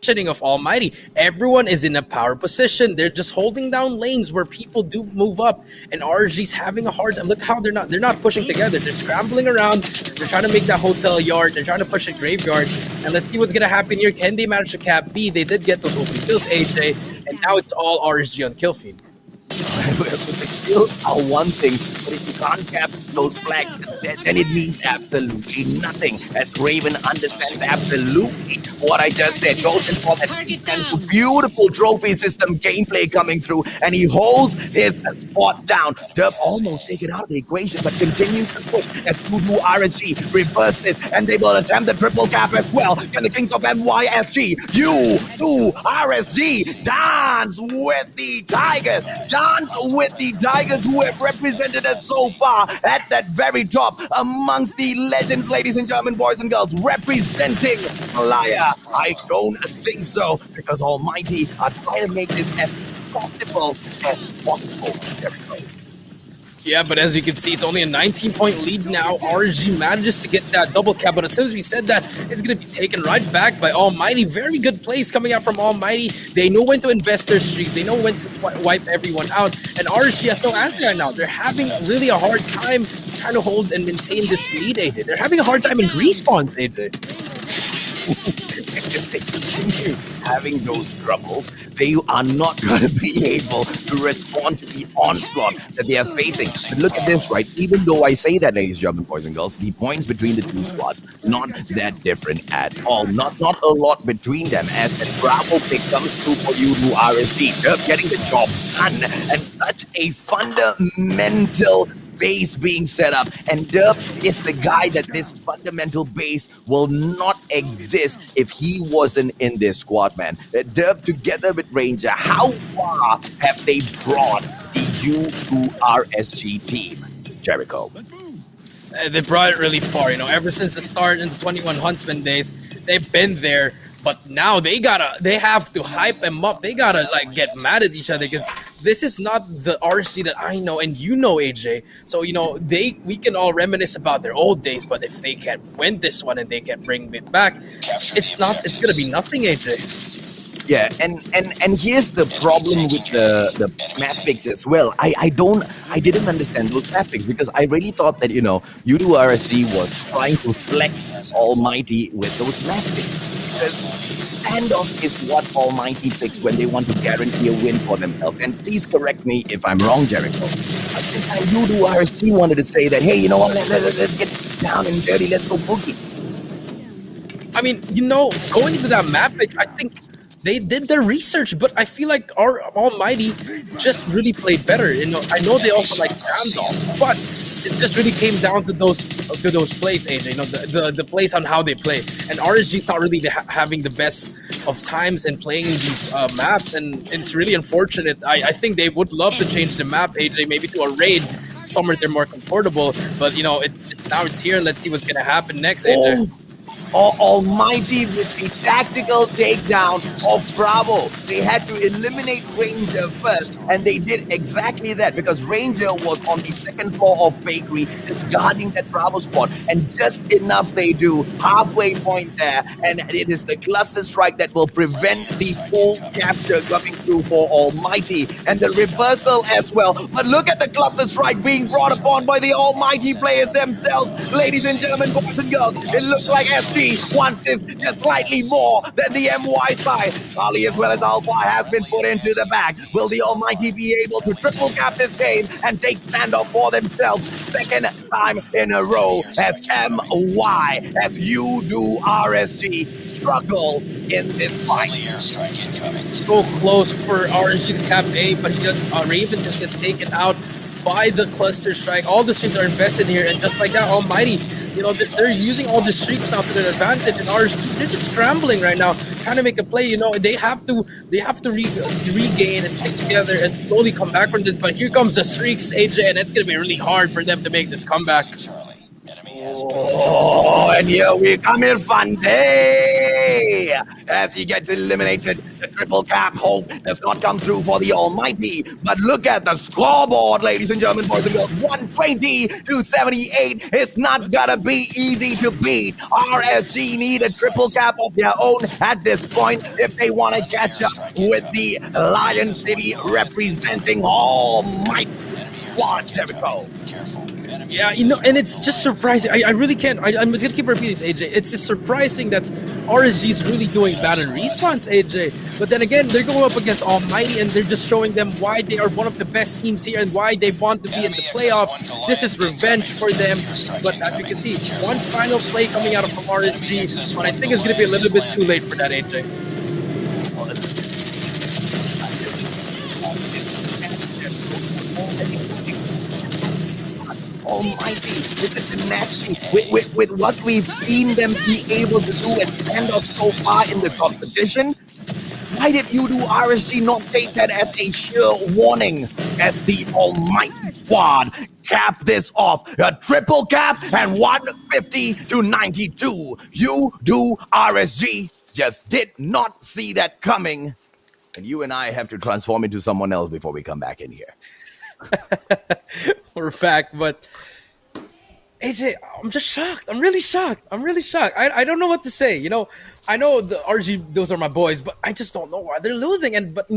of Almighty. Everyone is in a power position. They're just holding down lanes where people do move up, and RG's having a hard time. Look how they're not pushing together. They're scrambling around. They're trying to make that hotel yard. They're trying to push a graveyard. And let's see what's gonna happen here. Can they manage to cap B? They did get those open kills, AJ, and now it's all RSG on kill feed. The kills are one thing, but if you can't cap those flags, then it means absolutely nothing. As Raven understands absolutely what I just said, goes in for that defense, beautiful trophy system gameplay coming through, and he holds his spot down. Derp almost taken out of the equation, but continues to push as Kudu RSG reverse this, and they will attempt the triple cap as well. Can the Kings of NYSG, U2 RSG, dance with the Tigers? Dance with the Tigers who have represented us so far at that very top amongst the legends, ladies and gentlemen, boys and girls, representing Malaya. I don't think so, because Almighty are trying to make this as possible as possible. There we go. Yeah, but as you can see, it's only a 19-point lead now. RSG manages to get that double cap, but as soon as we said that, it's going to be taken right back by Almighty. Very good plays coming out from Almighty. They know when to invest their streaks. They know when to wipe everyone out. And RSG has no answer right now. They're having really a hard time trying to hold and maintain this lead, AJ. They're having a hard time in respawns, AJ. If they continue having those troubles, they are not going to be able to respond to the onslaught that they are facing. But look at this, right? Even though I say that, ladies and gentlemen, boys and girls, the points between the two squads, not that different at all. Not a lot between them, as the Bravo pick comes through for you to RSG. They're getting the job done, and such a fundamental base being set up, and Derp is the guy that this fundamental base will not exist if he wasn't in this squad, man. Derp together with Ranger, how far have they brought the U2RSG team, Jericho? They brought it really far, ever since the start in the 21 Huntsman days. They've been there, but now they have to hype them up. They gotta get mad at each other, because this is not the RSG that I know and AJ. So we can all reminisce about their old days, but if they can't win this one and they can't bring it back, it's gonna be nothing, AJ. Yeah, and here's the problem with the map picks as well. I didn't understand those map picks, because I really thought that U2RSG was trying to flex Almighty with those map picks. Because standoff is what Almighty picks when they want to guarantee a win for themselves. And please correct me if I'm wrong, Jericho. But this time U2RSG wanted to say that, hey, you know what, let's get down and dirty, let's go boogie. I mean, going into that map picks, I think they did their research, but I feel like our Almighty just really played better. I know they also like standoff, but it just really came down to those plays, AJ. The plays on how they play, and RSG's not really having the best of times in playing these maps, and it's really unfortunate. I think they would love to change the map, AJ, maybe to a raid somewhere they're more comfortable. But it's here, and let's see what's gonna happen next, AJ. Almighty with the tactical takedown of Bravo. They had to eliminate Ranger first, and they did exactly that, because Ranger was on the second floor of Bakery, just guarding that Bravo spot, and just enough they do, halfway point there, and it is the cluster strike that will prevent the full capture coming through for Almighty, and the reversal as well. But look at the cluster strike being brought upon by the Almighty players themselves. Ladies and gentlemen, boys and girls, it looks like SG wants this just slightly more than the MY side. Charlie as well as Alpha has been put into the bag. Will the Almighty be able to triple cap this game and take standoff for themselves? Second time in a row as MY, as U2RSG struggle in this fight. So close for RSG to cap A, but Raven just gets taken out by the cluster strike. All the streaks are invested here, and just like that, Almighty, they're using all the streaks now to their advantage, and they're just scrambling right now, trying to make a play. They have to regain and stick together and slowly come back from this. But here comes the streaks, AJ, and it's gonna be really hard for them to make this comeback. Oh, and here we come in Day as he gets eliminated. The triple cap hope does not come through for the Almighty. But look at the scoreboard, ladies and gentlemen, boys and girls. 120 to 78. It's not gonna be easy to beat. RSG need a triple cap of their own at this point if they want to catch up with the Lion City representing Almighty Squad Jericho. Yeah, and it's just surprising. I really can't. I'm gonna keep repeating this, AJ. It's just surprising that RSG is really doing bad in response, AJ. But then again, they're going up against Almighty, and they're just showing them why they are one of the best teams here and why they want to be in the playoffs. This is revenge for them. But as you can see, one final play coming out from RSG, but I think it's gonna be a little bit too late for that, AJ. Almighty, with the tenacity, with what we've seen them be able to do at standoff so far in the competition, why did you do RSG not take that as a sheer warning as the Almighty Squad cap this off? A triple cap and 150 to 92. You do RSG just did not see that coming. And you and I have to transform into someone else before we come back in here. For a fact, but AJ, I'm just shocked. I'm really shocked. I don't know what to say. I know the RG, those are my boys, but I just don't know why they're losing. But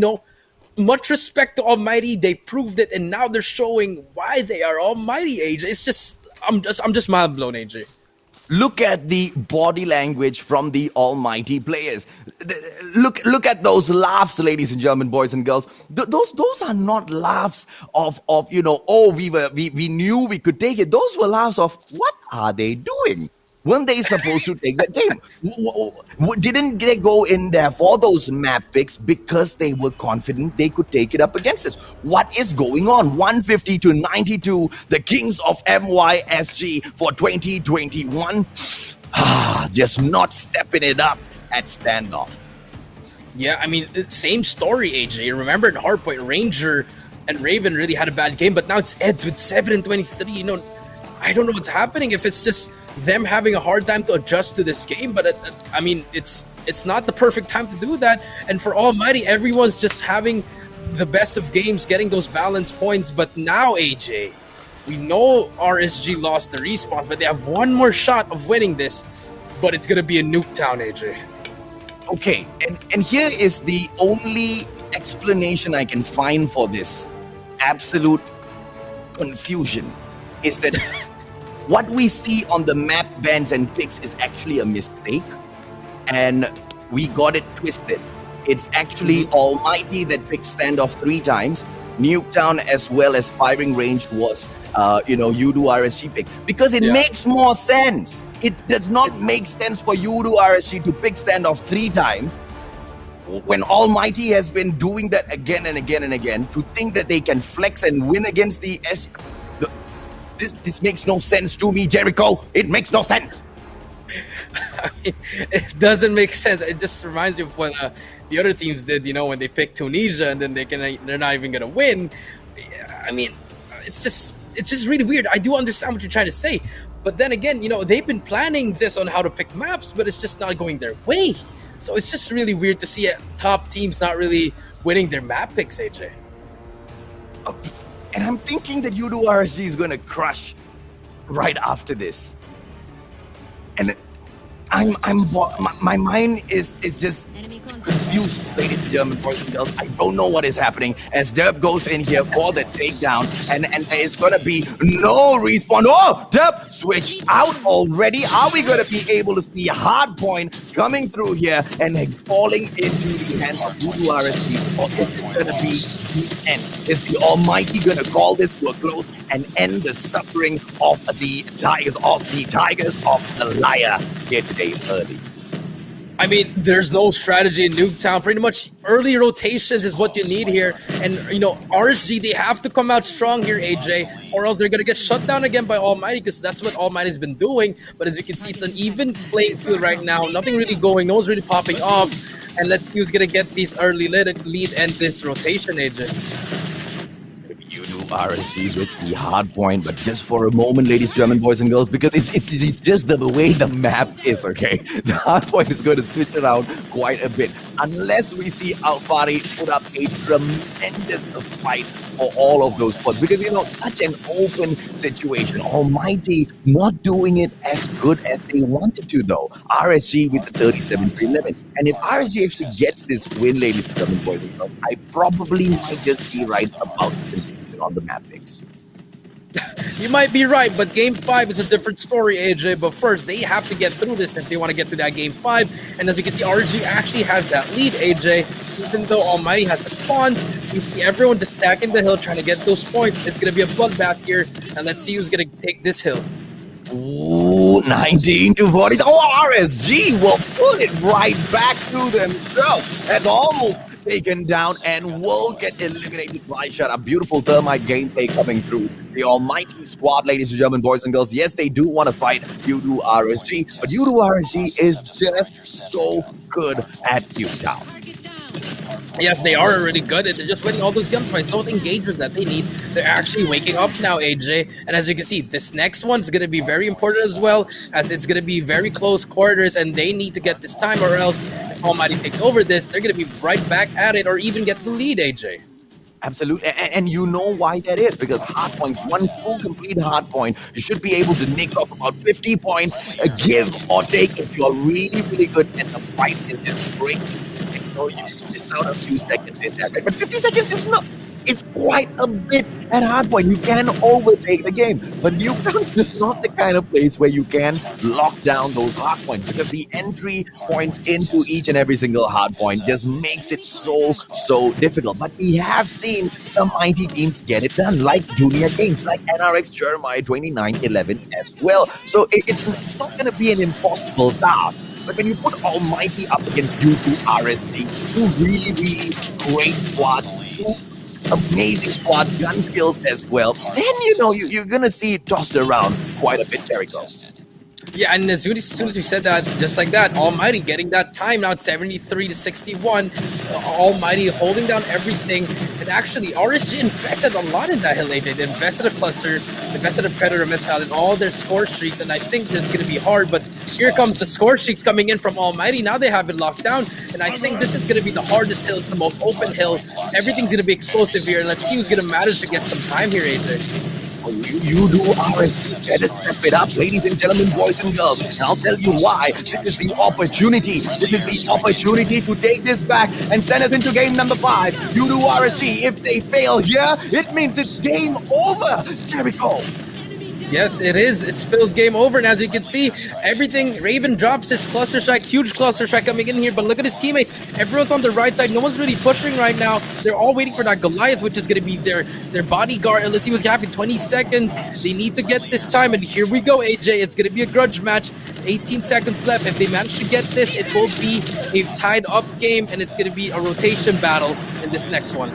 much respect to Almighty. They proved it, and now they're showing why they are Almighty, AJ. It's just, I'm just mind blown, AJ. Look at the body language from the Almighty players. Look at those laughs, ladies and gentlemen, boys and girls. Those are not laughs of we knew we could take it. Those were laughs of what are they doing? Weren't they supposed to take that team? Didn't they go in there for those map picks because they were confident they could take it up against us? What is going on? 150 to 92, the Kings of MYSG for 2021. Just not stepping it up at standoff. Yeah, I mean, same story, AJ. Remember in Hardpoint, Ranger and Raven really had a bad game, but now it's Eds with 7 and 23. I don't know what's happening, if it's just them having a hard time to adjust to this game, but I mean, it's not the perfect time to do that. And for Almighty, everyone's just having the best of games, getting those balance points. But now, AJ, we know RSG lost the respawns, but they have one more shot of winning this, but it's going to be a Nuketown, AJ. Okay, and here is the only explanation I can find for this absolute confusion, is that what we see on the map bans and picks is actually a mistake, and we got it twisted. It's actually Almighty that picked standoff 3 times. Nuketown as well as firing range was, you do RSG pick, because it makes more sense. It does not make sense for you to RSG to pick standoff 3 times when Almighty has been doing that again and again and again, to think that they can flex and win against the S. This makes no sense to me, Jericho. It makes no sense. I mean, it doesn't make sense. It just reminds me of what the other teams did, when they picked Tunisia and then they're not even gonna win. I mean, it's just really weird. I do understand what you're trying to say, but then again, they've been planning this on how to pick maps, but it's just not going their way. So it's just really weird to see top teams not really winning their map picks, AJ. And I'm thinking that Udo RSG is going to crush right after this. And my mind is just confused, ladies and gentlemen, boys and girls. I don't know what is happening as Derp goes in here for the takedown, and there is going to be no respawn. Oh, Derp switched out already. Are we going to be able to see Hardpoint coming through here and falling into the hands of Voodoo RSG? Or is it going to be the end? Is the Almighty going to call this to a close and end the suffering of the Tigers of the Liar here today early? I mean, there's no strategy in Nuketown. Pretty much early rotations is what you need here. And, RSG, they have to come out strong here, AJ, or else they're going to get shut down again by Almighty, because that's what Almighty's been doing. But as you can see, it's an even playing field right now. Nothing really going. No one's really popping off. And let's see who's going to get these early lead and this rotation, AJ. You do RSG with the hard point, but just for a moment, ladies and gentlemen, boys and girls, because it's just the way the map is, okay? The hard point is going to switch around quite a bit. Unless we see Alfari put up a tremendous fight for all of those spots. Because, such an open situation. Almighty not doing it as good as they wanted to, though. RSG with the 37-11. And if RSG actually gets this win, ladies and gentlemen, boys and girls, I probably might just be right about the confusion on the map picks. You might be right, but Game 5 is a different story, AJ. But first, they have to get through this if they want to get to that Game 5. And as we can see, RG actually has that lead, AJ. Even though Almighty has the spawns, we see everyone just stacking the hill, trying to get those points. It's going to be a bloodbath here. And let's see who's going to take this hill. Ooh, 19 to 40. Oh, RSG will pull it right back to themselves. Has almost taken down and will get eliminated by shot. A beautiful thermite gameplay coming through. The almighty squad, ladies and gentlemen, boys and girls. Yes, they do want to fight U2 RSG, but U2 RSG is just so good at Q-Town. Yes, they are already good. They're just winning all those gunfights, those engagements that they need. They're actually waking up now, AJ. And as you can see, this next one's going to be very important as well, as it's going to be very close quarters, and they need to get this time, or else if Almighty takes over this, they're going to be right back at it, or even get the lead, AJ. Absolutely, and you know why that is, because hard points, one full complete hard point, you should be able to nick off about 50 points, give or take if you are really, really good, and the fight is just great. You just out a few seconds in there, but 50 seconds is not. It's quite a bit at hardpoint. You can overtake the game, but Nuketown's just not the kind of place where you can lock down those hardpoints, because the entry points into each and every single hardpoint just makes it so difficult. But we have seen some IT teams get it done, like Junior Games, like NRX Jeremiah 2911 as well. So it's not going to be an impossible task. But when you put Almighty up against U2 RSG, two really great squads, two amazing squads, gun skills as well, then you're gonna see it tossed around quite a bit, Jericho. Yeah, and as soon as we said that, just like that, Almighty getting that time now at 73 to 61. Almighty holding down everything. And actually, RSG invested a lot in that hill, AJ. They invested a cluster, invested a Predator missile in all their score streaks, and I think that's going to be hard. But here comes the score streaks coming in from Almighty. Now they have it locked down, and I think this is going to be the hardest hill. It's the most open hill. Everything's going to be explosive here, and let's see who's going to manage to get some time here, AJ. You do RSG, better step it up, ladies and gentlemen, boys and girls. And I'll tell you why. This is the opportunity. This is the opportunity to take this back and send us into game number 5. You do RSG. If they fail here, it means it's game over, Jericho. Yes, it is. It spills game over, and as you can see, everything, Raven drops his cluster strike, huge cluster strike coming in here, but look at his teammates. Everyone's on the right side. No one's really pushing right now. They're all waiting for that Goliath, which is going to be their bodyguard. And let's see what's going to happen. 20 seconds. They need to get this time, and here we go, AJ. It's going to be a grudge match. 18 seconds left. If they manage to get this, it will be a tied up game, and it's going to be a rotation battle in this next one.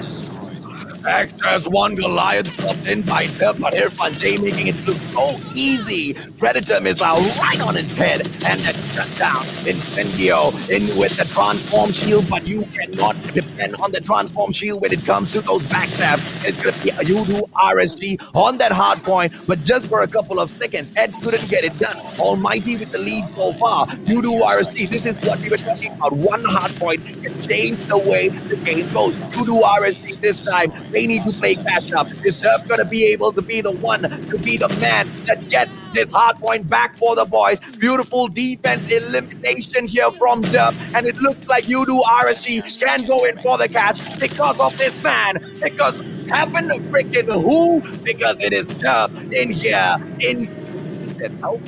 Extras one Goliath dropped in by Tip, but Irfan J making it look so easy. Predator missile right on its head, and then shut down. Incendio in with the transform shield, but you cannot depend on the transform shield when it comes to those backstabs. It's going to be a U2 RSG on that hard point, but just for a couple of seconds, Eds couldn't get it done. Almighty with the lead so far. U2 RSG, this is what we were talking about. One hard point can change the way the game goes. U2 RSG this time, they need to play catch up. Is Derp going to be able to be the one, to be the man that gets this hard point back for the boys? Beautiful defense elimination here from Derp, and it looks like U2 RSG can go in for the catch because of this man. Because happen to freaking who? Because it is Derp in here. I don't know.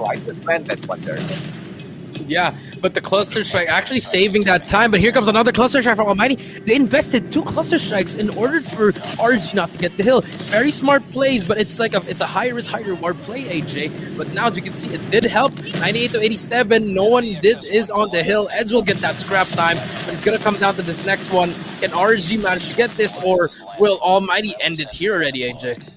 I just meant that one there. Yeah, but the cluster strike actually saving that time. But here comes another cluster strike from Almighty. They invested 2 cluster strikes in order for RG not to get the hill. Very smart plays, but it's like it's a high risk, high reward play, AJ. But now, as you can see, it did help. 98 to 87. No one is on the hill. Eds will get that scrap time, but it's gonna come down to this next one. Can RG manage to get this, or will Almighty end it here already, AJ?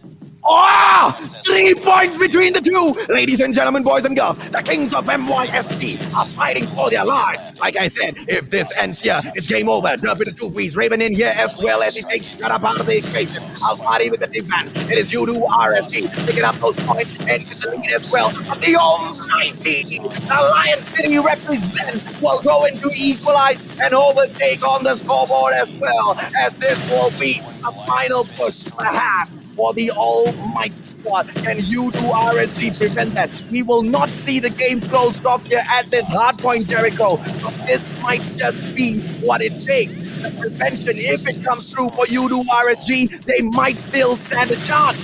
Oh, 3 points between the two. Ladies and gentlemen, boys and girls, the kings of MYSD are fighting for their lives. Like I said, if this ends here, it's game over. Drop it to 2 piece. Raven in here as well as he takes that up out of the equation. Almighty with the defense. It is you to RSG picking up those points and with the lead as well. But the Almighty, the Lion City represent, will go into equalize and overtake on the scoreboard as well, as this will be a final push perhaps for the Almighty squad. Can you do RSG prevent that? We will not see the game closed off here at this hard point, Jericho. But this might just be what it takes. The prevention, if it comes through for you to RSG, they might still stand a chance.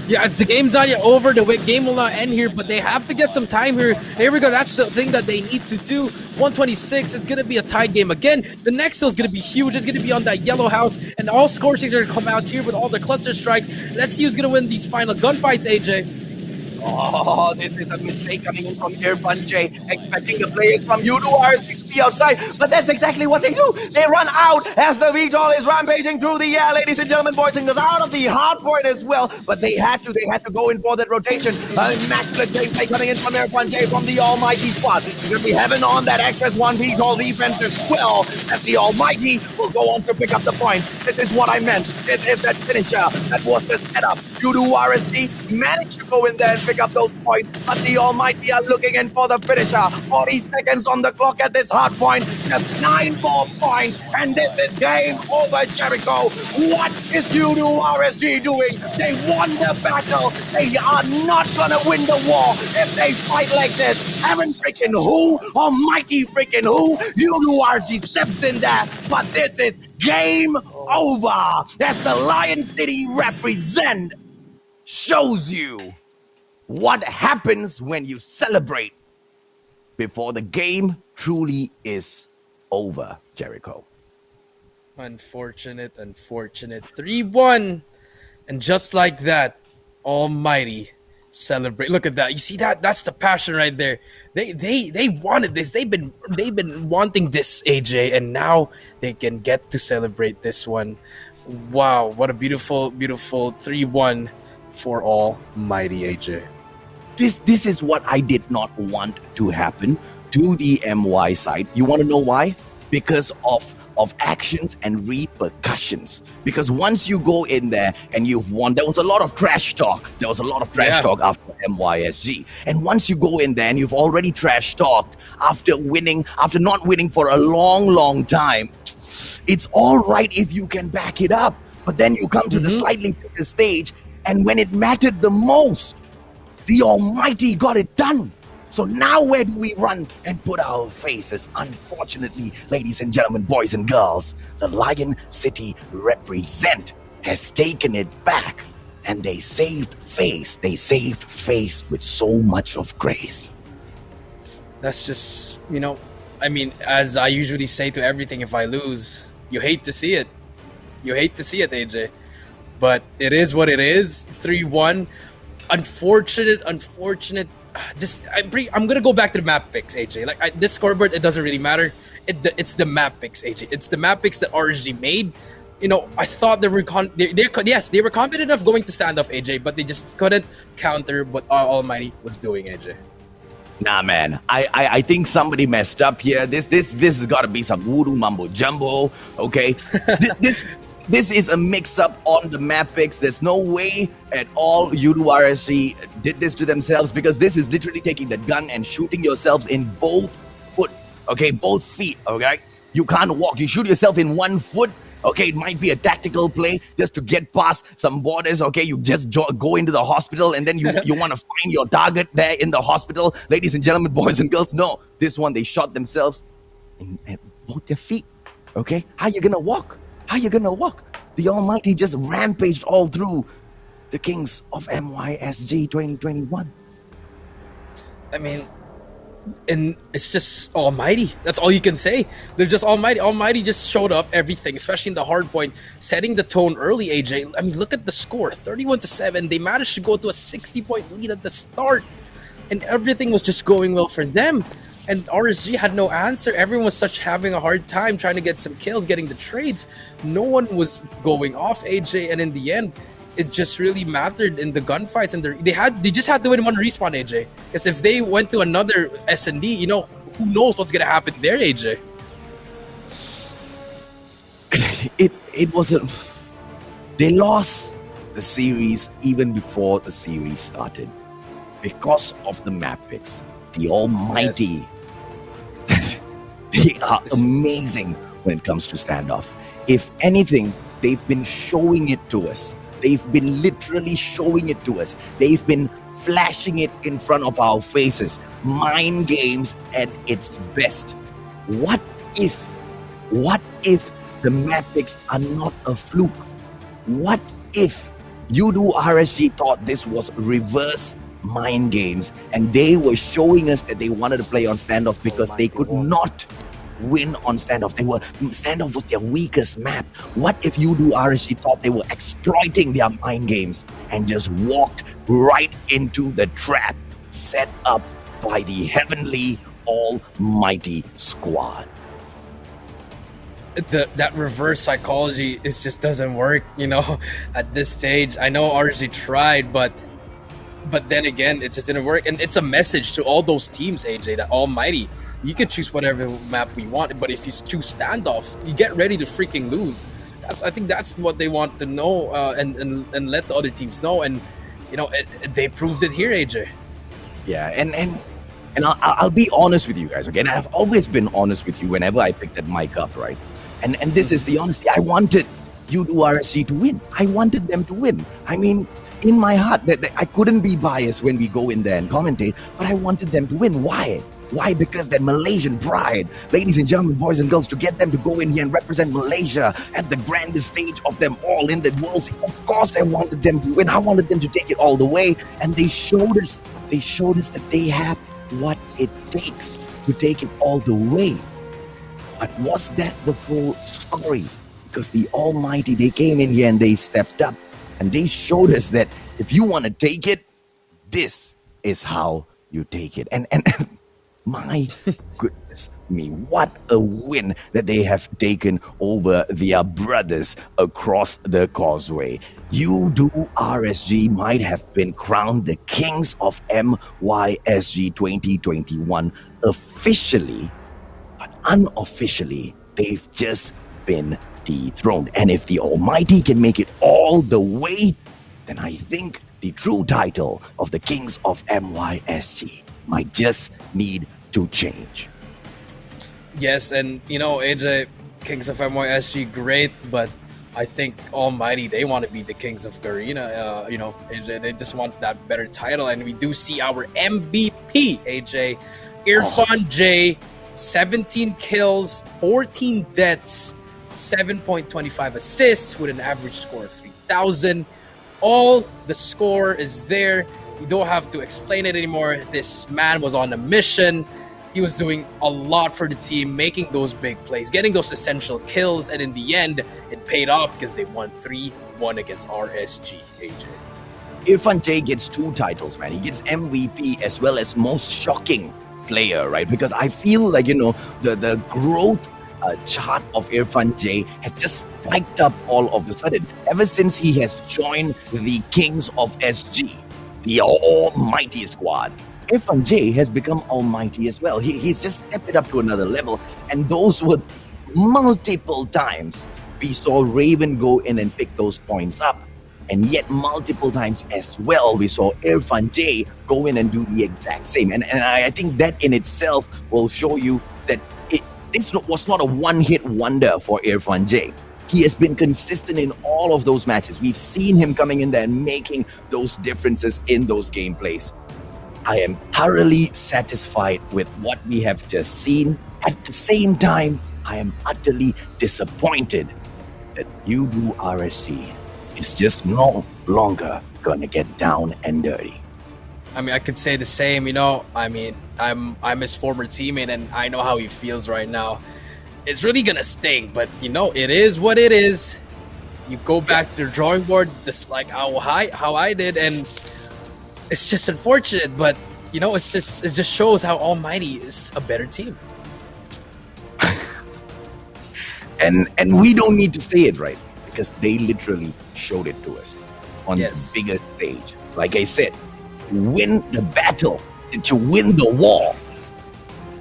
Yeah, it's the game's not yet over. The game will not end here, but they have to get some time here. Here we go. That's the thing that they need to do. 126. It's going to be a tied game again. The next hill is going to be huge. It's going to be on that yellow house, and all scorchings are going to come out here with all the cluster strikes. Let's see who's going to win these final gunfights, AJ. Oh, this is a mistake coming in from here, Bunche, expecting the players from U2RSG to be outside, but that's exactly what they do. They run out as the VTOL is rampaging through the air, ladies and gentlemen, boys and girls, out of the hard point as well, but they had to go in for that rotation. Immaculate gameplay coming in from here, Bunche, from the Almighty squad. You're going to be having on that XS1 VTOL defense as well, as the Almighty will go on to pick up the points. This is what I meant. This is that finisher. That was the setup. U2RSG managed to go in there and pick up those points, but the Almighty are looking in for the finisher. 40 seconds on the clock at this hard point, just 9 more points, and this is game over, Jericho. What is U2RSG doing? They won the battle. They are not gonna win the war if they fight like this. Heaven freaking who? Almighty freaking who? U2RSG steps in there, but this is game over. As the Lion City represent shows you what happens when you celebrate before the game truly is over, Jericho. Unfortunate. 3-1. And just like that, Almighty celebrate. Look at that. You see that? That's the passion right there. They wanted this. They've been wanting this, AJ, and now they can get to celebrate this one. Wow, what a beautiful 3-1 for Almighty, AJ. This is what I did not want to happen to the MY side. You want to know why? Because of actions and repercussions. Because once you go in there and you've won, there was a lot of trash talk. Talk after MYSG. And once you go in there and you've already trash talked after not winning for a long time, it's all right if you can back it up. But then you come to the slightly bigger stage, and when it mattered the most, the Almighty got it done. So now where do we run and put our faces? Unfortunately, ladies and gentlemen, boys and girls, the Lion City represent has taken it back, and they saved face. They saved face with so much of grace. That's just, I mean, as I usually say to everything, if I lose, you hate to see it. You hate to see it, AJ. But it is what it is. 3-1. Unfortunate. I'm gonna go back to the map picks, AJ. This scoreboard, it doesn't really matter. It's the map picks, AJ. It's the map picks that RSG made. I thought they were confident enough going to standoff, AJ, but they just couldn't counter what Almighty was doing, AJ. Nah, man. I think somebody messed up here. This has got to be some voodoo mumbo jumbo. Okay, This is a mix-up on the map picks. There's no way at all U2RSG did this to themselves, because this is literally taking the gun and shooting yourselves in both feet, okay? You can't walk. You shoot yourself in 1 foot, okay? It might be a tactical play just to get past some borders, okay? You just go into the hospital, and then you want to find your target there in the hospital. Ladies and gentlemen, boys and girls, no. This one, they shot themselves in both their feet, okay? How you gonna walk? The Almighty just rampaged all through the Kings of MYSG 2021. I mean, and it's just Almighty. That's all you can say. They're just Almighty. Almighty just showed up everything, especially in the hard point, setting the tone early, AJ. I mean, look at the score, 31-7. They managed to go to a 60-point lead at the start, and everything was just going well for them. And RSG had no answer. Everyone was having a hard time trying to get some kills, getting the trades. No one was going off, AJ. And in the end, it just really mattered in the gunfights, and they just had to win one respawn, AJ. Because if they went to another S&D, who knows what's gonna happen there, AJ. It wasn't. They lost the series even before the series started because of the map picks. The Almighty, yes. They are amazing when it comes to standoff. If anything, they've been showing it to us. They've been literally showing it to us. They've been flashing it in front of our faces. Mind games at its best. What if the map picks are not a fluke? What if Udo RSG thought this was reverse mind games and they were showing us that they wanted to play on standoff because they could not win on standoff? Standoff was their weakest map. What if Udo RSG thought they were exploiting their mind games and just walked right into the trap set up by the heavenly almighty squad? That reverse psychology just doesn't work, at this stage. I know RSG tried, but then again, it just didn't work. And it's a message to all those teams, AJ, that Almighty, you can choose whatever map we want, but if you choose standoff, you get ready to freaking lose. I think that's what they want to know, and let the other teams know. And they proved it here, AJ. Yeah, and I'll be honest with you guys, okay? And I've always been honest with you whenever I pick that mic up, right? And this is the honesty. I wanted Udo RSG to win. I wanted them to win. I mean, in my heart, I couldn't be biased when we go in there and commentate, but I wanted them to win. Why? Why? Because that Malaysian pride, ladies and gentlemen, boys and girls, to get them to go in here and represent Malaysia at the grandest stage of them all in the World Series. Of course, I wanted them to win. I wanted them to take it all the way, and they showed us that they have what it takes to take it all the way. But was that the full story? Because the Almighty, they came in here and they stepped up and they showed us that if you want to take it, this is how you take it. And my goodness me, what a win that they have taken over their brothers across the causeway. Udo RSG might have been crowned the Kings of MYSG 2021 officially, but unofficially, they've just been dethroned. And if the Almighty can make it all the way, then I think the true title of the Kings of MYSG might just need to change. Yes, and AJ, Kings of MYSG, great, but I think Almighty, they want to be the Kings of Garena. AJ, they just want that better title, and we do see our MVP, AJ, Irfan J, 17 kills, 14 deaths, 7.25 assists with an average score of 3,000. All the score is there. You don't have to explain it anymore. This man was on a mission. He was doing a lot for the team, making those big plays, getting those essential kills, and in the end, it paid off because they won 3-1 against RSG, AJ. Irfan J gets 2 titles, man. He gets MVP as well as most shocking player, right? Because I feel like, the growth chart of Irfan J has just spiked up all of a sudden. Ever since he has joined the Kings of SG, the Almighty squad, Irfan J has become Almighty as well. He's just stepped it up to another level. And those were multiple times we saw Raven go in and pick those points up. And yet multiple times as well, we saw Irfan J go in and do the exact same. And I think that in itself will show you that this was not a one-hit wonder for Irfan J. He has been consistent in all of those matches. We've seen him coming in there and making those differences in those gameplays. I am thoroughly satisfied with what we have just seen. At the same time, I am utterly disappointed that Udo RSG is just no longer gonna get down and dirty. I mean, I could say the same, I'm his former teammate and I know how he feels right now. It's really gonna sting, but it is what it is. You go back to the drawing board just like how I did, and it's just unfortunate, but it just shows how Almighty is a better team. and we don't need to say it, right? Because they literally showed it to us. on the Yes. bigger stage. Like I said, to win the battle, to win the war,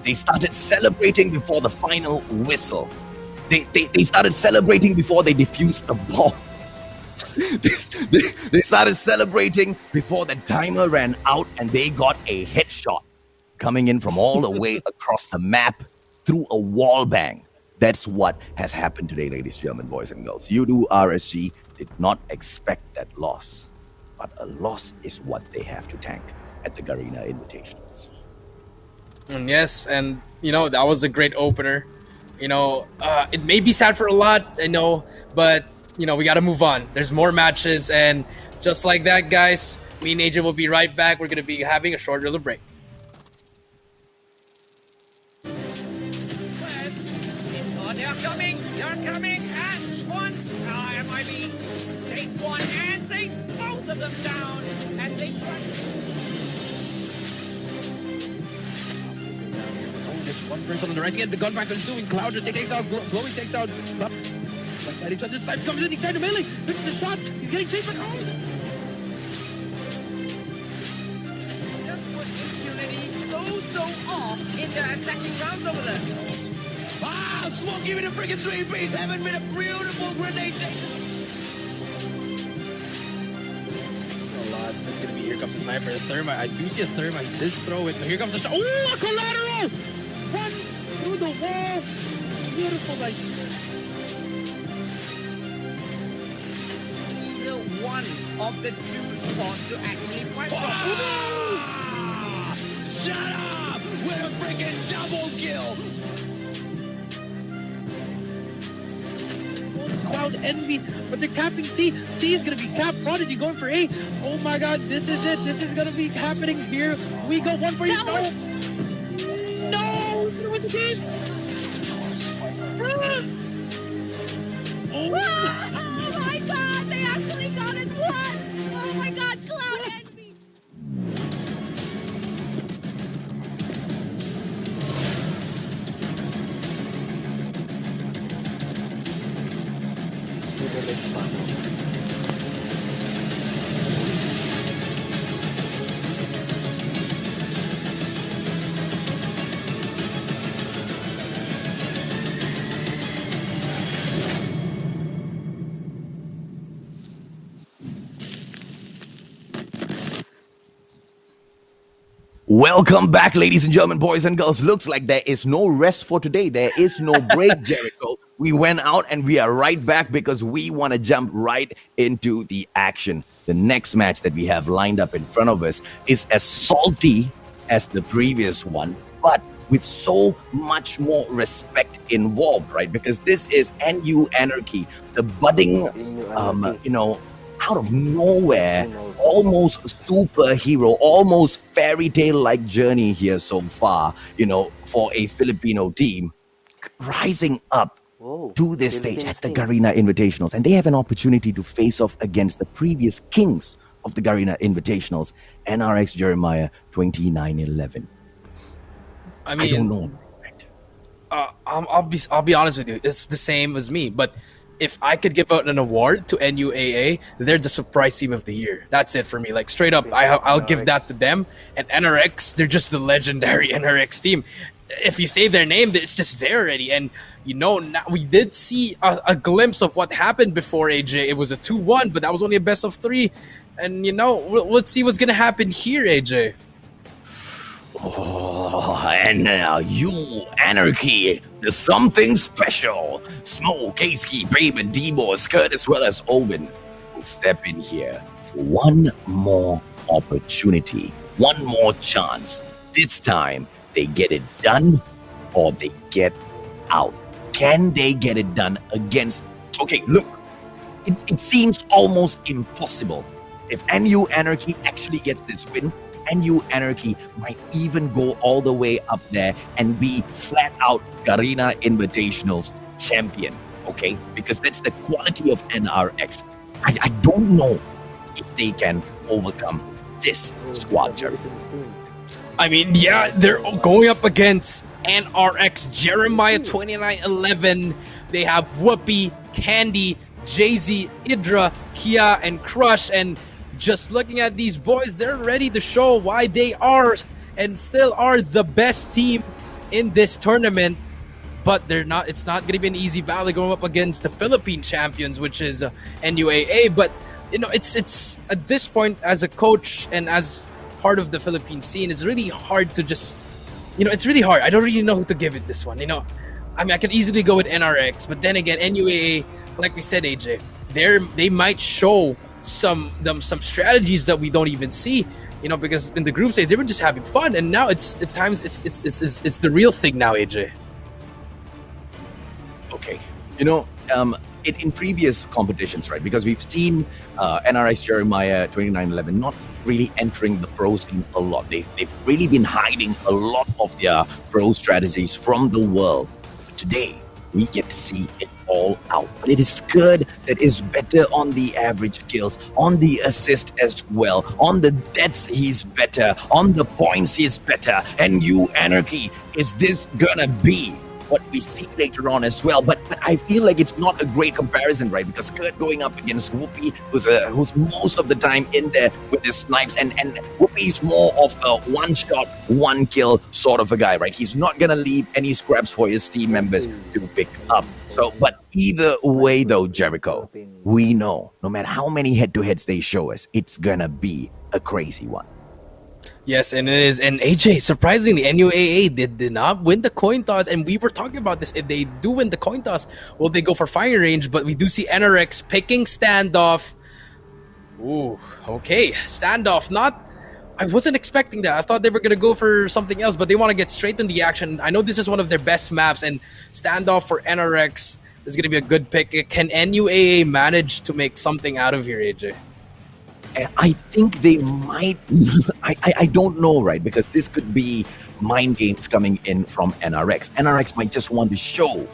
they started celebrating before the final whistle. They started celebrating before they defused the bomb. they started celebrating before the timer ran out and they got a headshot coming in from all the way across the map through a wall bang. That's what has happened today, ladies, German boys and girls. You do RSG did not expect that loss, but a loss is what they have to tank at the Garena Invitationals. Yes, and that was a great opener. It may be sad for a lot, I know, but we got to move on. There's more matches, and just like that, guys, me and AJ will be right back. We're going to be having a short little break. They're coming at once. MIB takes one and takes both of them down, and they try. There's one person on the right. Again, the gunback is doing. Cloud just takes out. Glowing takes out. This time comes in. He's trying to melee. This is the shot. He's getting chased by just put impunity so off in their attacking rounds over there. Wow, Smoke giving a freaking 3-piece. Haven't been a beautiful grenade take. A lot. It's gonna be here comes the sniper. The thermite. I do see a thermite. He does throw it, but here comes the shot. Oh, a collateral! Run through the wall. Beautiful idea. One of the two spots to actually fight from. Shut up! With a freaking double kill! Cloud envy, but they're capping C. C is gonna be capped. Prodigy going for A. Oh my god, this is it. This is gonna be happening here. We go one for you. No! With the game! Oh my god, they actually got it! What? Oh my god, Cloud Envy! Welcome back, ladies and German boys and girls. Looks like there is no rest for today. There is no break, Jericho. We went out and we are right back because we want to jump right into the action. The next match that we have lined up in front of us is as salty as the previous one, but with so much more respect involved, right? Because this is NU Anarchy, the budding, out of nowhere, almost superhero, almost fairy tale like journey here so far, for a Filipino team rising up to this stage at the Garena Invitationals. And they have an opportunity to face off against the previous kings of the Garena Invitationals, NRX Jeremiah 2911. I mean, I don't know. I'll be honest with you. It's the same as me, but if I could give out an award to NUAA, they're the surprise team of the year. That's it for me. Like, straight up, I'll give that to them. And NRX, they're just the legendary NRX team. If you say their name, it's just there already. And, now we did see a glimpse of what happened before, AJ. It was a 2-1, but that was only a best of 3. And, let's see what's going to happen here, AJ. Oh, and now you, Anarchy, there's something special. Smoke, Casey, Babe, and D-Boy, Skirt, as well as Owen will step in here for one more opportunity, one more chance. This time, they get it done or they get out. Can they get it done against... Okay, look, it seems almost impossible. If NU Anarchy actually gets this win, NU Anarchy might even go all the way up there and be flat out Garena Invitationals champion, okay? Because that's the quality of NRX. I don't know if they can overcome this squad, Jerry. I mean, yeah, they're going up against NRX Jeremiah 2911. They have Whoopi, Candy, Jay-Z, Idra, Kia, and Crush. And just looking at these boys, they're ready to show why they are and still are the best team in this tournament. But they're not. It's not going to be an easy battle going up against the Philippine champions, which is NUAA. But it's at this point, as a coach and as part of the Philippine scene, it's really hard to just, it's really hard. I don't really know who to give it this one. I mean, I could easily go with NRX, but then again, NUAA, like we said, AJ, they might show some strategies that we don't even see. Because in the group stage they were just having fun, and now it's at times it's the real thing now, AJ. Okay. In previous competitions, right? Because we've seen NRX Jeremiah 2911 not really entering the pro scene a lot. They've really been hiding a lot of their pro strategies from the world. But today, we get to see it all out. But it is good that is better on the average kills, on the assist as well, on the deaths he's better, on the points he's better. And you, Anarchy, is this gonna be what we see later on as well? But I feel like it's not a great comparison, right? Because Kurt going up against Whoopi, who's most of the time in there with his snipes, and Whoopi's more of a one shot, one kill sort of a guy, right? He's not gonna leave any scraps for his team members to pick up. So, but either way though, Jericho, we know no matter how many head-to-heads they show us, it's gonna be a crazy one. Yes, and it is. And AJ, surprisingly, NUAA did not win the coin toss. And we were talking about this. If they do win the coin toss, will they go for firing range? But we do see NRX picking standoff. Ooh, okay. Standoff. I wasn't expecting that. I thought they were going to go for something else, but they want to get straight in the action. I know this is one of their best maps, and standoff for NRX is going to be a good pick. Can NUAA manage to make something out of here, AJ? I think they might. I don't know, right? Because this could be mind games coming in from NRX. NRX might just want to show.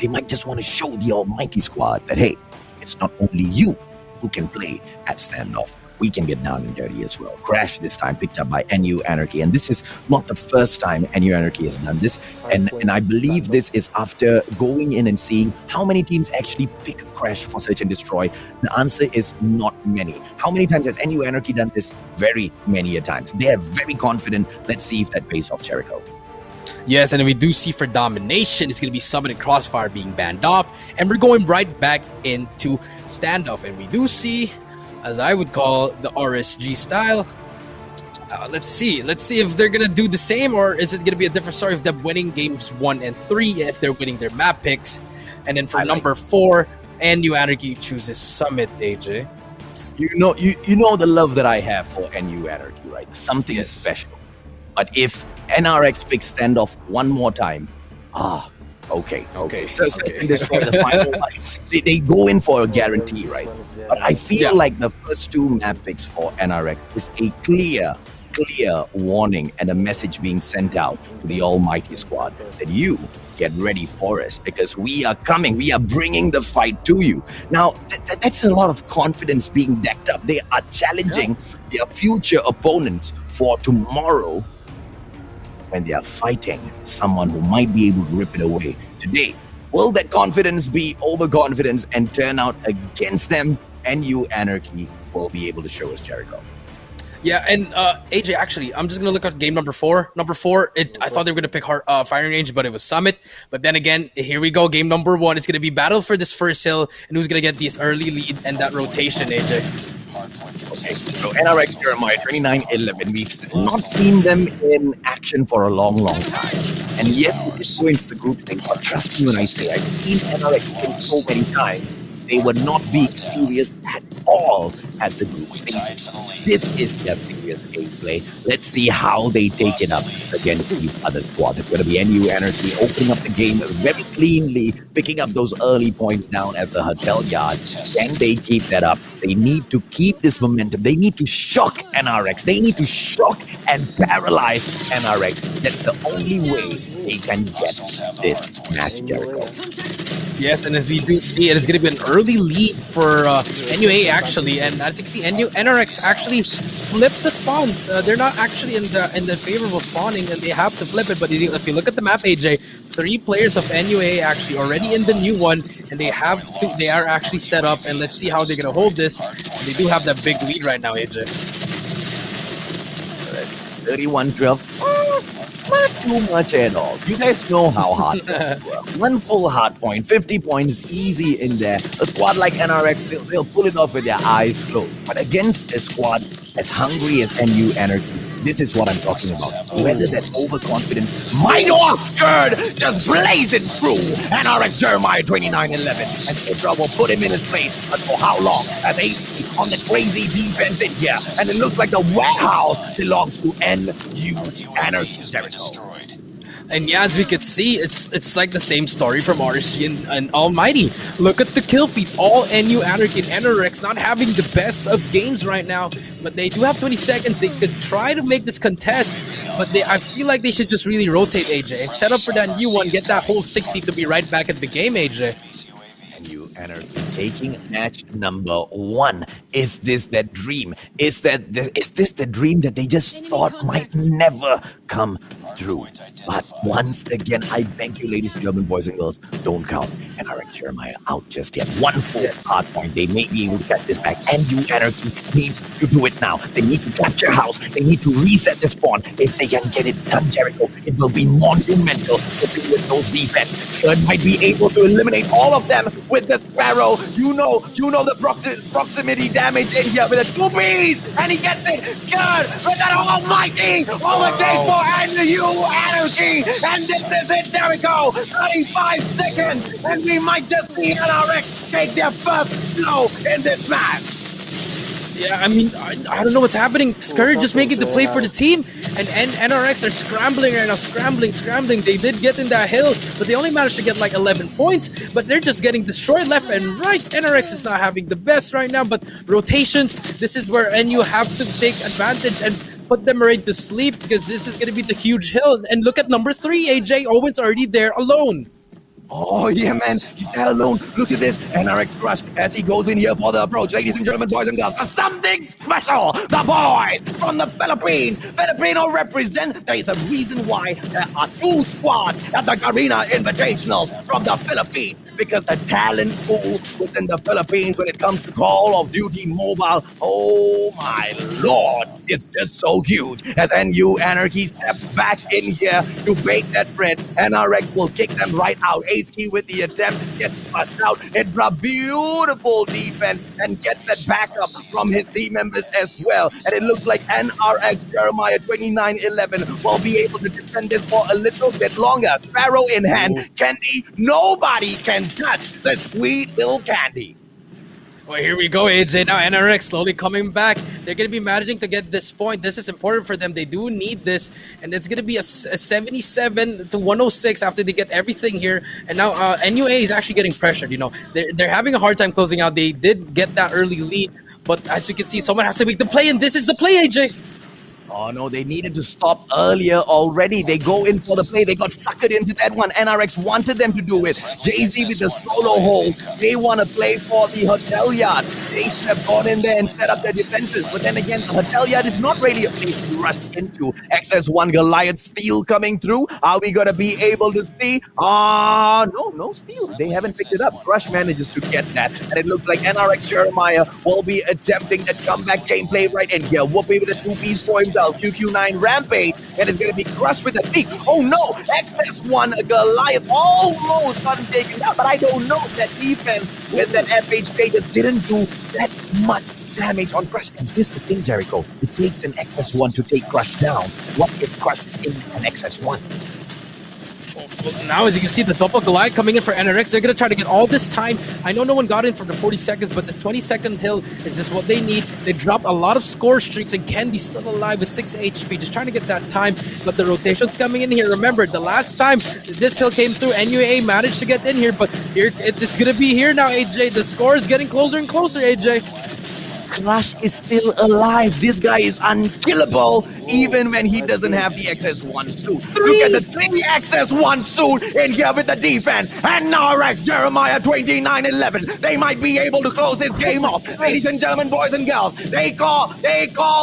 They might just want to show the almighty squad that, hey, it's not only you who can play at standoff. We can get down and dirty as well. Crash this time picked up by NU Anarchy. And this is not the first time NU Anarchy has done this. And I believe this is after going in and seeing how many teams actually pick Crash for Search and Destroy. The answer is not many. How many times has NU Anarchy done this? Very many a times. They are very confident. Let's see if that pays off, Jericho. Yes, and we do see for domination, it's going to be Summit and Crossfire being banned off. And we're going right back into standoff. And we do see, as I would call, the RSG style. Let's see if they're gonna do the same, or is it gonna be a different story of them winning games 1 and 3 if they're winning their map picks. And then for number 4, NU Anarchy chooses Summit, AJ. You know the love that I have for NU Anarchy, right? Something Yes. special. But if NRX picks standoff one more time, okay. So in Destroy the final, they go in for a guarantee, right? But I feel like the first 2 map picks for NRX is a clear warning and a message being sent out to the almighty squad that you get ready for us, because we are coming. We are bringing the fight to you. Now, that's a lot of confidence being decked up. They are challenging their future opponents for tomorrow, when they are fighting someone who might be able to rip it away today. Will that confidence be overconfidence and turn out against them? NU Anarchy will be able to show us, Jericho. Yeah, and AJ, actually, I'm just going to look at game number 4. Number 4, I thought they were going to pick firing range, but it was Summit. But then again, here we go. Game number 1. It's going to be battle for this first hill, and who's going to get this early lead and that rotation, AJ. Okay, so NRX Jeremiah 2911, we've not seen them in action for a long time. And yes, we did go into the group thing, but trust me when I say I've seen NRX win so many times, they would not be serious at all at the group stage. This is their serious gameplay. Let's see how they take it up against these other squads. It's going to be NU Anarchy opening up the game very cleanly, picking up those early points down at the hotel yard. Can they keep that up? They need to keep this momentum. They need to shock NRX. They need to shock and paralyze NRX. That's the only way they can get this match, Jericho. Yes, and as we do see, it is going to be an early lead for NUA actually, and as you can see, NRX actually flipped the spawns. They're not actually in the favorable spawning, and they have to flip it. But if you look at the map, AJ, 3 players of NUA actually already in the new one, and they are actually set up. And let's see how they're going to hold this. They do have that big lead right now, AJ. That's 31-12. Not too much at all. You guys know how hard points work. One full hard point, 50 points easy in there. A squad like NRX, they'll pull it off with their eyes closed. But against a squad as hungry as NU Energy, this is what I'm talking about. Whether that overconfidence might or scared just blazing through. NRX Jeremiah 29-11. And Ibra will put him in his place. But for how long? As AC on the crazy defense in here. And it looks like the warehouse belongs to NU Energy, Jericho. And yeah, as we could see, it's like the same story from RC and Almighty. Look at the kill feed. All NU Anarchy and NRX not having the best of games right now, but they do have 20 seconds. They could try to make this contest, but I feel like they should just really rotate AJ. Set up for that new one, get that whole 60 to be right back at the game, AJ. NU Anarchy taking match number 1. Is this that dream? Is this the dream that they just thought might never come true? But once again, I beg you, ladies and gentlemen, boys and girls, don't count NRX Jeremiah out just yet. One full start point. They may be able to catch this back. NU Anarchy needs to do it now. They need to capture house. They need to reset the spawn. If they can get it done, Jericho, it will be monumental with those defense. Skurd might be able to eliminate all of them with the Sparrow. You know the proximity damage in here with the 2 Bs, and he gets it. Skurd with that almighty overtake for NU Anarchy. And this is it, Jericho. 35 seconds, and we might just see NRX take their first blow in this match. Yeah, I mean, I don't know what's happening. Skurd just making the play for the team, and NRX are scrambling right now, scrambling. They did get in that hill, but they only managed to get like 11 points, but they're just getting destroyed left and right. NRX is not having the best right now, but rotations, this is where NU have to take advantage and put them right to sleep, because this is going to be the huge hill. And look at number 3, AJ. Owen's already there alone. Oh, yeah, man. He's there alone. Look at this. NRX Crush as he goes in here for the approach. Ladies and gentlemen, boys and girls, for something special. The boys from the Philippines. Filipino represent. There is a reason why there are 2 squads at the Garena Invitational from the Philippines. Because the talent pool within the Philippines when it comes to Call of Duty Mobile, oh my lord, it's just so huge. As NU Anarchy steps back in here to bake that bread, NRX will kick them right out. Ace Key with the attempt gets flushed out. It's a beautiful defense and gets that backup from his team members as well. And it looks like NRX Jeremiah 29-11 will be able to defend this for a little bit longer. Sparrow in hand, Candy, nobody can touch the sweet little candy. Well, here we go, AJ. Now NRX slowly coming back. They're going to be managing to get this point. This is important for them. They do need this. And it's going to be a 77 to 106 after they get everything here. And now NUA is actually getting pressured. You know, they're having a hard time closing out. They did get that early lead. But as you can see, someone has to make the play. And this is the play, AJ. Oh no, they needed to stop earlier already. They go in for the play. They got suckered into that one. NRX wanted them to do it. Jay-Z with the solo hold. They want to play for the hotel yard. They should have gone in there and set up their defenses. But then again, the hotel yard is not really a place to rush into. XS1 Goliath steal coming through. Are we going to be able to see? No steal. They haven't picked it up. Crush manages to get that. And it looks like NRX Jeremiah will be attempting that comeback gameplay right in here. Whoopi with the 2-piece for himself. QQ9 Rampage, and is going to be crushed with a peak. Oh no, XS1 Goliath almost gotten taken out, but I don't know if that defense with that FHK just didn't do that much damage on Crush. And here's the thing, Jericho, it takes an XS1 to take Crush down. What if Crush is in an XS1? Well, now, as you can see, the double Goliath coming in for NRX. They're going to try to get all this time. I know no one got in for the 40 seconds, but the 20-second hill is just what they need. They dropped a lot of score streaks, and Candy's still alive with 6 HP, just trying to get that time. But the rotation's coming in here. Remember, the last time this hill came through, NUA managed to get in here, but here it's going to be here now, AJ. The score is getting closer and closer, AJ. Crush is still alive. This guy is unkillable even when he doesn't have the XS1 suit. Look at the 3XS1 suit in here with the defense. And now Rex Jeremiah 2911. They might be able to close this game off. Ladies and gentlemen, boys and girls, they call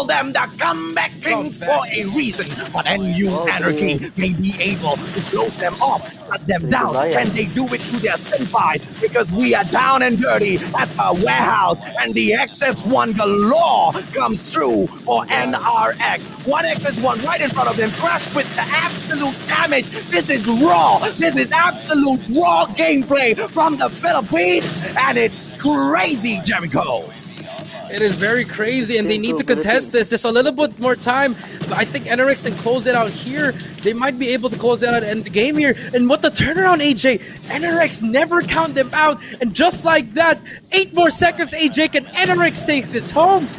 them the comeback kings for a reason. But NU Anarchy may be able to close them off, shut them down. Can they do it to their senpais? Because we are down and dirty at the warehouse, and the XS1 galore comes through for NRX. One XS1 right in front of them, crushed with the absolute damage. This is raw. This is absolute raw gameplay from the Philippines, and it's crazy, Jericho. It is very crazy, and they need to contest this. Just a little bit more time. But I think NRX can close it out here. They might be able to close it out and end the game here. And what the turnaround, AJ? NRX never count them out. And just like that, 8 more seconds, AJ, can NRX take this home?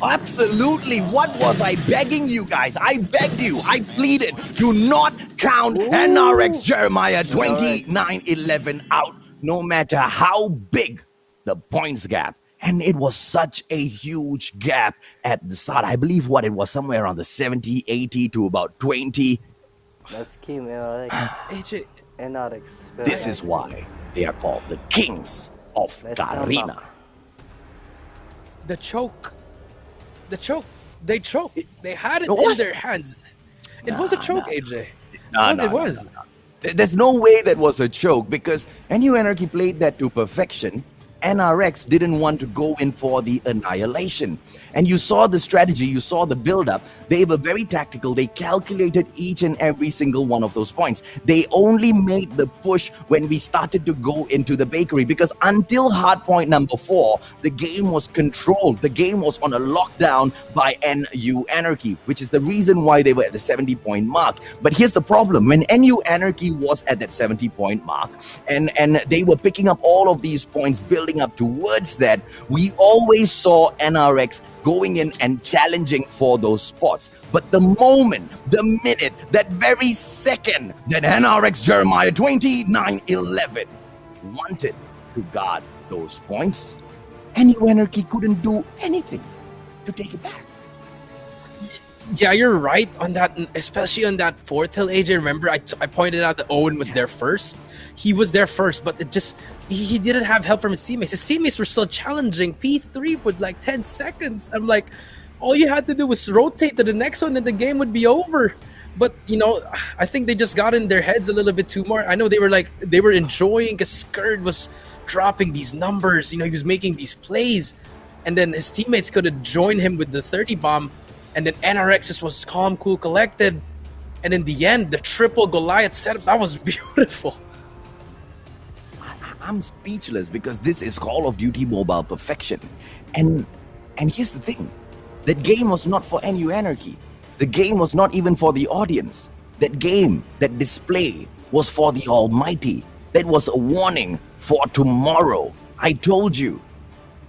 Absolutely. What was I begging you guys? I begged you. I pleaded. Do not count NRX Jeremiah 2911 out, no matter how big the points gap. And it was such a huge gap at the start. I believe it was somewhere around the 70, 80 to about 20. That's key, man. AJ. NRX. This is why they are called the kings of Garena. The choke. They choked. They had it What? in their hands. It was a choke, AJ. No, It was. There's no way that was a choke because NU Anarchy played that to perfection. NRX didn't want to go in for the annihilation. And you saw the strategy, you saw the build-up. They were very tactical. They calculated each and every single one of those points. They only made the push when we started to go into the bakery, because until hard point number 4, the game was controlled. The game was on a lockdown by NU Anarchy, which is the reason why they were at the 70-point mark. But here's the problem. When NU Anarchy was at that 70-point mark, and they were picking up all of these points, building up towards that, we always saw NRX going in and challenging for those spots. But the moment, the minute, that very second that NRX Jeremiah 2911 wanted to guard those points, NU Anarchy couldn't do anything to take it back. Yeah, you're right on that, especially on that fourth hill, AJ. Remember, I pointed out that Owen was there first. He was there first, but it just he didn't have help from his teammates. His teammates were still challenging P3 with like 10 seconds. I'm like, all you had to do was rotate to the next one and the game would be over. But, you know, I think they just got in their heads a little bit too more. I know they were enjoying because Skurd was dropping these numbers. You know, he was making these plays. And then his teammates could have joined him with the 30 bomb. And then NRX just was calm, cool, collected. And in the end, the triple Goliath setup, that was beautiful. I'm speechless because this is Call of Duty Mobile perfection. And here's the thing. That game was not for NU Anarchy. The game was not even for the audience. That game, that display was for the Almighty. That was a warning for tomorrow. I told you.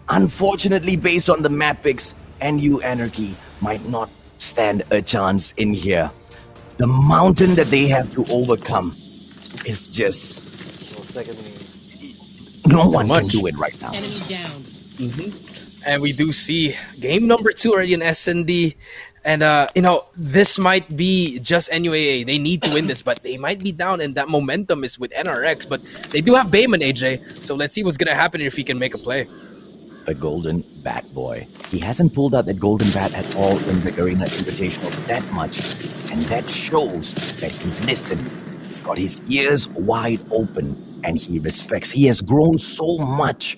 Unfortunately, based on the map picks, NU Anarchy might not stand a chance in here. The mountain that they have to overcome is just... no one can do it right now. Enemy down. And we do see game number 2 already in S&D. And, you know, this might be just NUAA. They need to win this, but they might be down, and that momentum is with NRX. But they do have Bayman, AJ. So let's see what's going to happen if he can make a play. The golden bat boy. He hasn't pulled out that golden bat at all in the Garena Invitational that much. And that shows that he listens. He's got his ears wide open and he respects. He has grown so much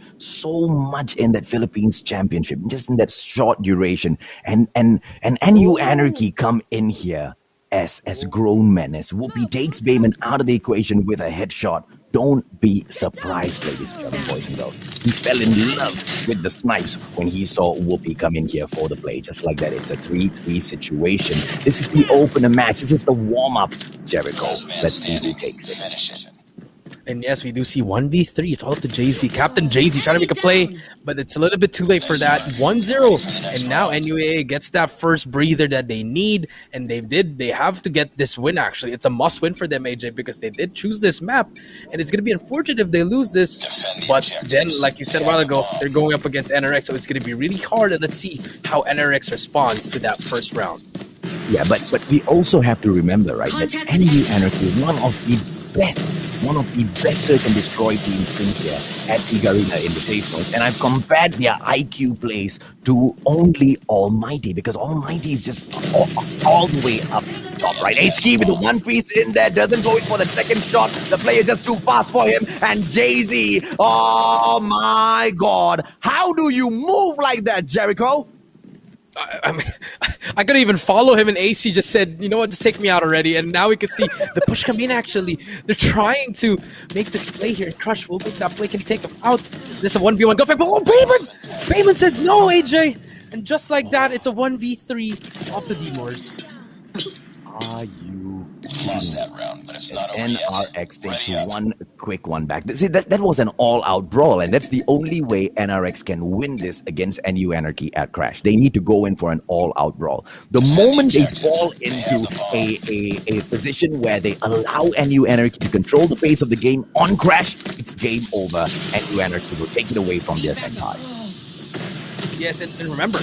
in that Philippines championship, just in that short duration. And NU Anarchy come in here as grown men, as Whoopi takes Bayman out of the equation with a headshot. Don't be surprised, ladies and gentlemen, boys and girls. He fell in love with the snipes when he saw Whoopi come in here for the play. Just like that, it's a 3-3 situation. This is the opener match. This is the warm-up, Jericho. Let's see who takes it. And yes, we do see 1v3. It's all up to Jay-Z. Captain Jay-Z trying to make a play, but it's a little bit too late for that. 1-0. And now NUAA gets that first breather that they need. And they have to get this win, actually. It's a must win for them, AJ, because they did choose this map. And it's going to be unfortunate if they lose this. But then, like you said a while ago, they're going up against NRX. So it's going to be really hard. And let's see how NRX responds to that first round. Yeah, but we also have to remember, right, that NU Anarchy is one of the best search and destroy teams in here at the Garena Invitationals. And I've compared their IQ plays to only Almighty, because Almighty is just all the way up top, right? Aski with the one piece in there, doesn't go in for the second shot. The play is just too fast for him. And Jay-Z, oh my God. How do you move like that, Jericho? I mean, I couldn't even follow him, and AC just said, you know what, just take me out already. And now we can see the push come in, actually. They're trying to make this play here. Crush will make that play, can take him out. This is a 1v1 go back, but oh, Bayman says no, AJ. And just like that, it's a 1v3 off the D-Mors. Are you lost that round, but it's not over yet. NRX takes one quick one back. See, that was an all-out brawl, and that's the only way NRX can win this against NU Anarchy at Crash. They need to go in for an all-out brawl. The moment they fall into a position where they allow NU Anarchy to control the pace of the game on Crash, it's game over. NU Anarchy will take it away from their senpais. Yes, and remember,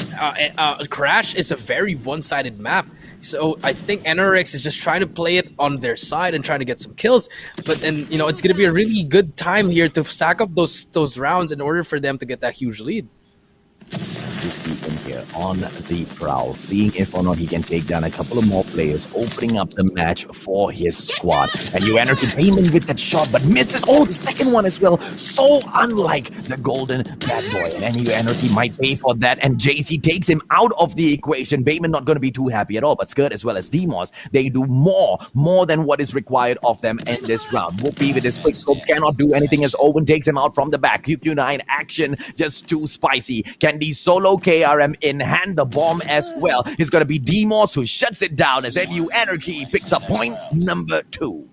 Crash is a very one-sided map. So I think NRX is just trying to play it on their side and trying to get some kills. But then, you know, it's going to be a really good time here to stack up those rounds in order for them to get that huge lead. In here on the prowl, seeing if or not he can take down a couple of more players, opening up the match for his squad. And NU Anarchy came in with that shot, but misses. Oh, the second one as well. So unlike the golden bad boy. And NU Anarchy might pay for that, and JC takes him out of the equation. Bayman not going to be too happy at all, but Skirt as well as Demos, they do more than what is required of them in this round. Whoopi with his quick scopes cannot do anything as Owen takes him out from the back. QQ9 action just too spicy. Can the solo KRM in hand the bomb as well? It's going to be Demos who shuts it down as NU Anarchy picks up point number 2.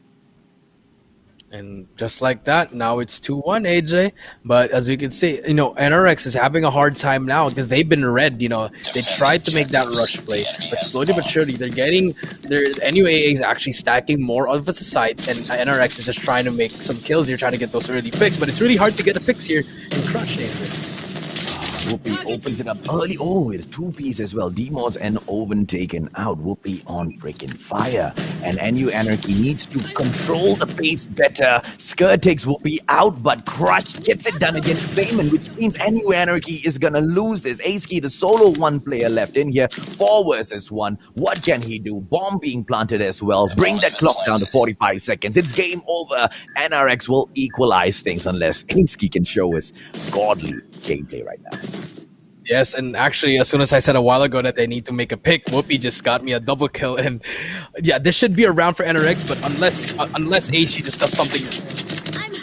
And just like that, now it's 2-1, AJ. But as you can see, you know, NRX is having a hard time now because they've been red. You know, they tried to make that rush play, but slowly but surely, their NUAA is actually stacking more of a side, and NRX is just trying to make some kills here, trying to get those early picks. But it's really hard to get the picks here in Crush, AJ. Whoopi opens it up early. Oh, with 2-piece as well. Demos and Owen taken out. Whoopi on freaking fire. And NU Anarchy needs to control the pace better. Skirt takes Whoopi out, but Crush gets it done against Bayman, which means NU Anarchy is gonna lose this. Aski, the solo one player left in here. 4 versus 1. What can he do? Bomb being planted as well. Bring that clock down to 45 seconds. It's game over. NRX will equalize things unless Aski can show his godly gameplay right now. Yes, and actually, as soon as I said a while ago that they need to make a pick, Whoopi just got me a double kill. And yeah, this should be a round for NRX, but unless AC just does something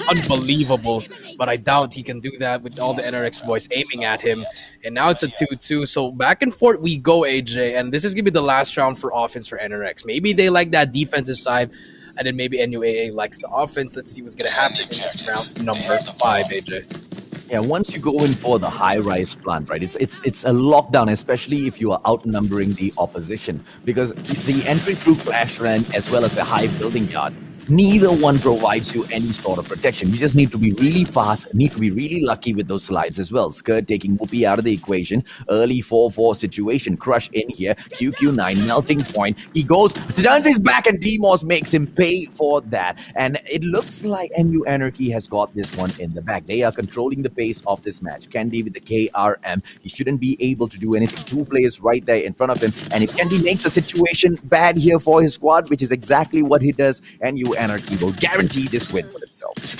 unbelievable, but I doubt he can do that with all the NRX boys aiming at him. And now it's a 2-2, so back and forth we go, AJ, and this is going to be the last round for offense for NRX. Maybe they like that defensive side, and then maybe NUAA likes the offense. Let's see what's going to happen in this round number 5, AJ. Yeah, once you go in for the high-rise plant, right, it's a lockdown, especially if you are outnumbering the opposition, because the entry through Clash Run as well as the high building yard, neither one provides you any sort of protection. You just need to be really fast, need to be really lucky with those slides as well. Skirt taking Whoopi out of the equation. Early 4-4 situation. Crush in here. QQ9 melting point. He goes, turns his back, and Demos makes him pay for that. And it looks like NU Anarchy has got this one in the back. They are controlling the pace of this match. Candy with the KRM. He shouldn't be able to do anything. 2 players right there in front of him. And if Candy makes the situation bad here for his squad, which is exactly what he does, NU Anarchy will guarantee this win for themselves.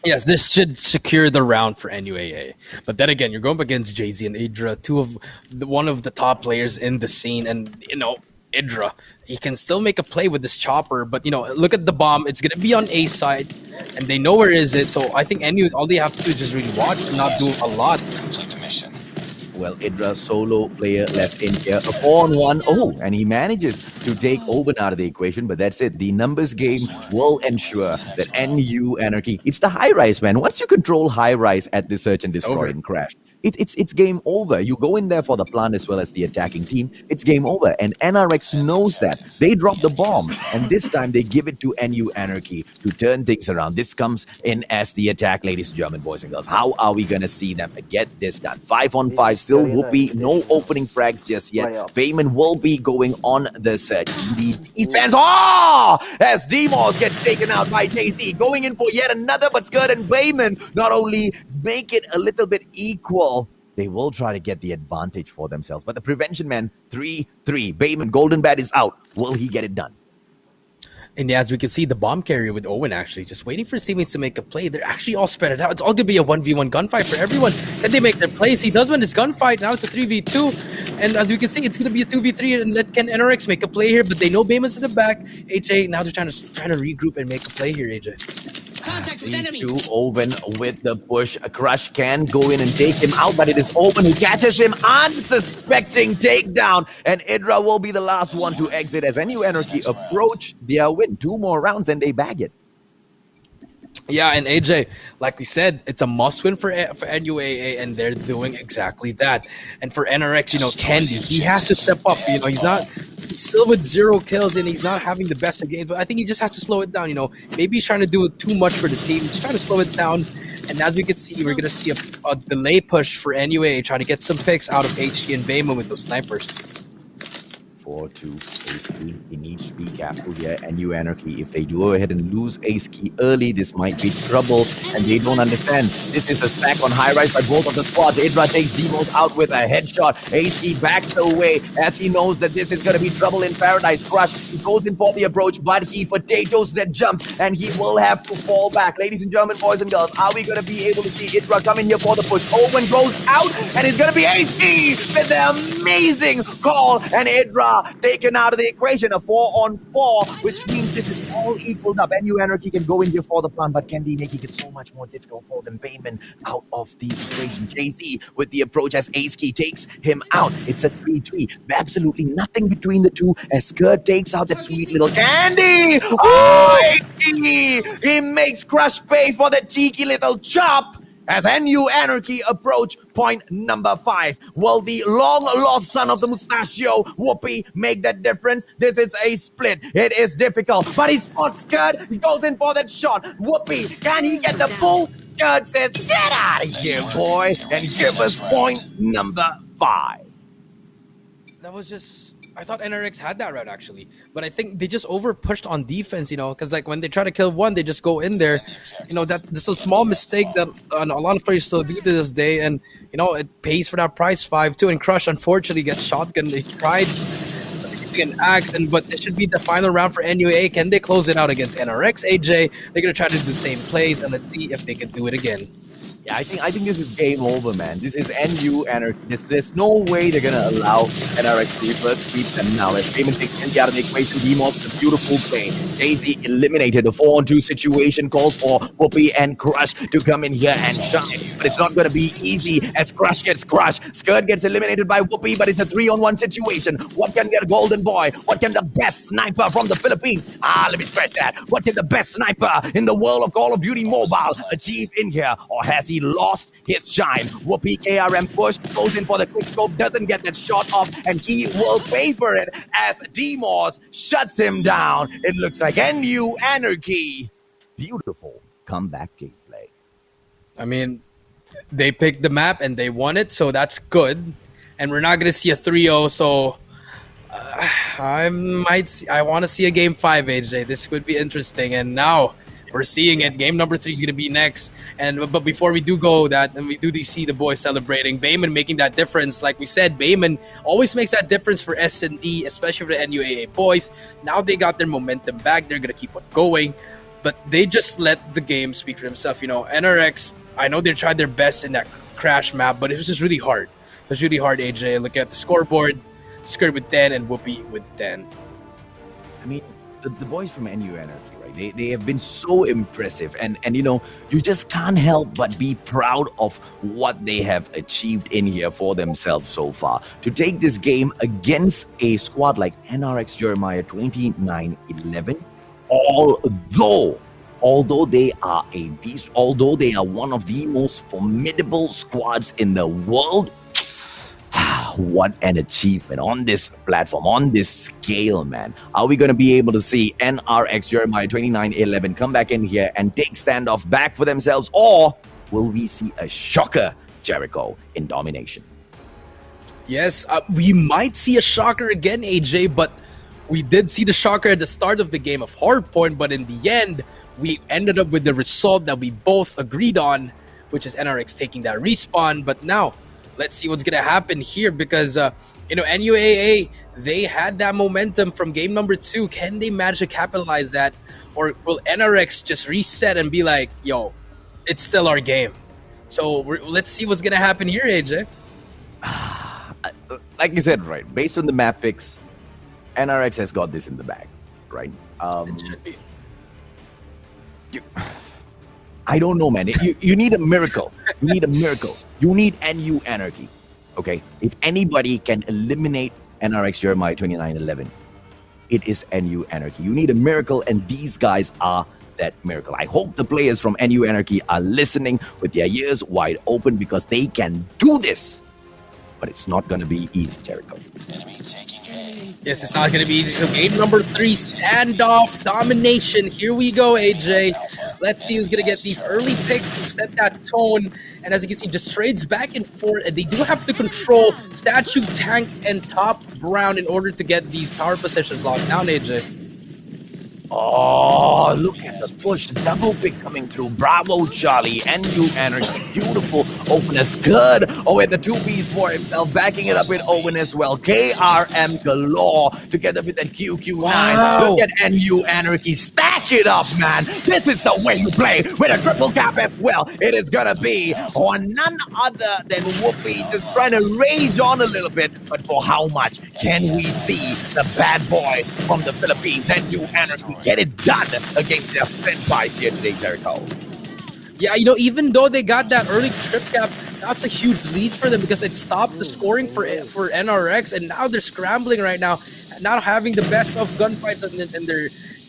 Yes, this should secure the round for NUAA. But then again, you're going up against Jay-Z and Idra, one of the top players in the scene. And, you know, Idra, he can still make a play with this chopper. But, you know, look at the bomb. It's going to be on A side, and they know where is it. So I think NU, all they have to do is just really watch and not do a lot. Complete the mission. Well, Idra, solo player left in here. A 4-on-1. Oh, and he manages to take Oban out of the equation, but that's it. The numbers game will ensure that NU Anarchy, it's the high rise, man. Once you control high rise at the search and destroy and crash, it's game over. You go in there for the plant as well as the attacking team, it's game over. And NRX knows that. They drop the bomb, and this time they give it to NU Anarchy to turn things around. This comes in as the attack, ladies and gentlemen, boys and girls. How are we going to see them get this done? 5-on-5, still Whoopi, no opening frags just yet. Bayman will be going on the search. The defense, as Demos gets taken out by JC, going in for yet another, but Skirt and Bayman not only make it a little bit equal, they will try to get the advantage for themselves. But the prevention man, 3-3. Bayman, Golden Bat is out. Will he get it done? And as we can see, the bomb carrier with Owen actually just waiting for his teammates to make a play. They're actually all spread it out. It's all going to be a 1v1 gunfight for everyone. Can they make their plays? He does win his gunfight. Now it's a 3v2. And as we can see, it's going to be a 2v3. And can NRX make a play here? But they know Bayman's in the back. AJ, now they're trying to regroup and make a play here, AJ. Contact with enemy. Owen with the push. A Crush can go in and take him out, but it is Owen who catches him. Unsuspecting takedown. And Idra will be the last one to exit as NU Anarchy approach their win. 2 more rounds and they bag it. Yeah, and AJ, like we said, it's a must-win for NUAA, and they're doing exactly that. And for NRX, Candy, he has to step up. He's still with 0 kills, and he's not having the best of games. But I think he just has to slow it down. Maybe he's trying to do too much for the team. He's trying to slow it down. And as we can see, we're going to see a delay push for NUAA, trying to get some picks out of HG and Bayman with those snipers. 4-2 Ace Key. He needs to be careful here. NU Anarchy, if they do go ahead and lose Ace Key early, this might be trouble, and they don't understand. This is a stack on high rise by both of the squads. Idra takes Demos out with a headshot. Ace Key backs away as he knows that this is going to be trouble in paradise. Crush, he goes in for the approach, but he potatoes that jump, and he will have to fall back. Ladies and gentlemen, boys and girls, are we going to be able to see Idra come in here for the push? Owen goes out, and it's going to be Ace Key with the amazing call, and Idra taken out of the equation. A 4-on-4, which means this is all equaled up. NU Anarchy can go in here for the plan, but can they make it so much more difficult for them? Bayman out of the equation. JC with the approach as Ace Key takes him out. It's a 3-3. Absolutely nothing between the two as Skirt takes out that sweet little Candy. Oh, Ace Key! He makes Crush pay for the cheeky little chop. As NU Anarchy approach point number 5. Will the long-lost son of the mustachio, Whoopi, make that difference? This is a split. It is difficult, but he spots Skirt. He goes in for that shot. Whoopi, can he get the pull? Skirt says, get out of here, boy, and give us point number 5. That was just... I thought NRX had that route, actually. But I think they just over-pushed on defense, because when they try to kill one, they just go in there. That's a small mistake that a lot of players still do to this day. And, it pays for that price, 5-2. And Crush, unfortunately, gets shotgun. They tried using an axe, but it should be the final round for NUA. Can they close it out against NRX, AJ? They're going to try to do the same plays, and let's see if they can do it again. Yeah, I think this is game over, man. This is NU Anarchy. There's no way they're gonna allow NRX to reverse sweep them now. As Bayman takes Candy out of the equation, Demos with a beautiful play. Daisy eliminated. A 4-on-2 situation calls for Whoopi and Crush to come in here and shine. But it's not gonna be easy as Crush gets crushed. Skirt gets eliminated by Whoopi, but it's a 3-on-1 situation. What can get a golden boy? What can the best sniper from the Philippines? Let me scratch that. What can the best sniper in the world of Call of Duty Mobile achieve in here? Or has he lost his shine? Whoopi KRM push, goes in for the quick scope, doesn't get that shot off, and he will pay for it as Demos shuts him down. It looks like NU Anarchy. Beautiful comeback gameplay. I mean, they picked the map and they won it, so that's good. And we're not going to see a 3-0, so I want to see a game 5, AJ. This would be interesting. And now we're seeing it. Game number 3 is going to be next. But before we do go that, and we do see the boys celebrating, Bayman making that difference. Like we said, Bayman always makes that difference for S&D, especially for the NUAA boys. Now they got their momentum back. They're going to keep on going. But they just let the game speak for themselves. NRX, I know they tried their best in that crash map, but it was just really hard. It was really hard, AJ. Look at the scoreboard. Skirt with 10 and Whoopi with 10. I mean, the boys from NU Anarchy, right? right? They have been so impressive, and you just can't help but be proud of what they have achieved in here for themselves so far. To take this game against a squad like NRX Jeremiah 2911, although they are a beast, although they are one of the most formidable squads in the world, what an achievement on this platform, on this scale, man. Are we going to be able to see NRX Jeremiah 2911 come back in here and take standoff back for themselves, or will we see a shocker Jericho in domination? Yes, we might see a shocker again, AJ, but we did see the shocker at the start of the game of Hardpoint, but in the end, we ended up with the result that we both agreed on, which is NRX taking that respawn. But now, let's see what's going to happen here, because, NUAA, they had that momentum from game number 2. Can they manage to capitalize that? Or will NRX just reset and be like, yo, it's still our game? So let's see what's going to happen here, AJ. Like you said, right, based on the map picks, NRX has got this in the bag, right? It should be. I don't know, man. You need a miracle. You need a miracle. You need NU Anarchy. Okay? If anybody can eliminate NRX Jeremiah 2911, it is NU Anarchy. You need a miracle, and these guys are that miracle. I hope the players from NU Anarchy are listening with their ears wide open, because they can do this. But it's not going to be easy, Jericho. Enemy taking A. Yes, it's not going to be easy. So game number 3, standoff, domination. Here we go, AJ. Let's see who's going to get these early picks to set that tone. And as you can see, just trades back and forth. And they do have to control statue, tank, and top round in order to get these power possessions locked down, AJ. Oh, look at the push. Double pick coming through. Bravo, Charlie. NU Anarchy. Beautiful openness. Good. Oh, and the 2-piece for himself. Backing it up with Owen as well. KRM galore. Together with that QQ9. Wow. Look at NU Anarchy. Stack it up, man. This is the way you play. With a triple cap as well. It is going to be on none other than Whoopi. Just trying to rage on a little bit. But for how much can we see the bad boy from the Philippines, NU Anarchy, get it done against their standbys here today, Jericho? Yeah, even though they got that early trip cap, that's a huge lead for them, because it stopped the scoring for NRX, and now they're scrambling right now, not having the best of gunfights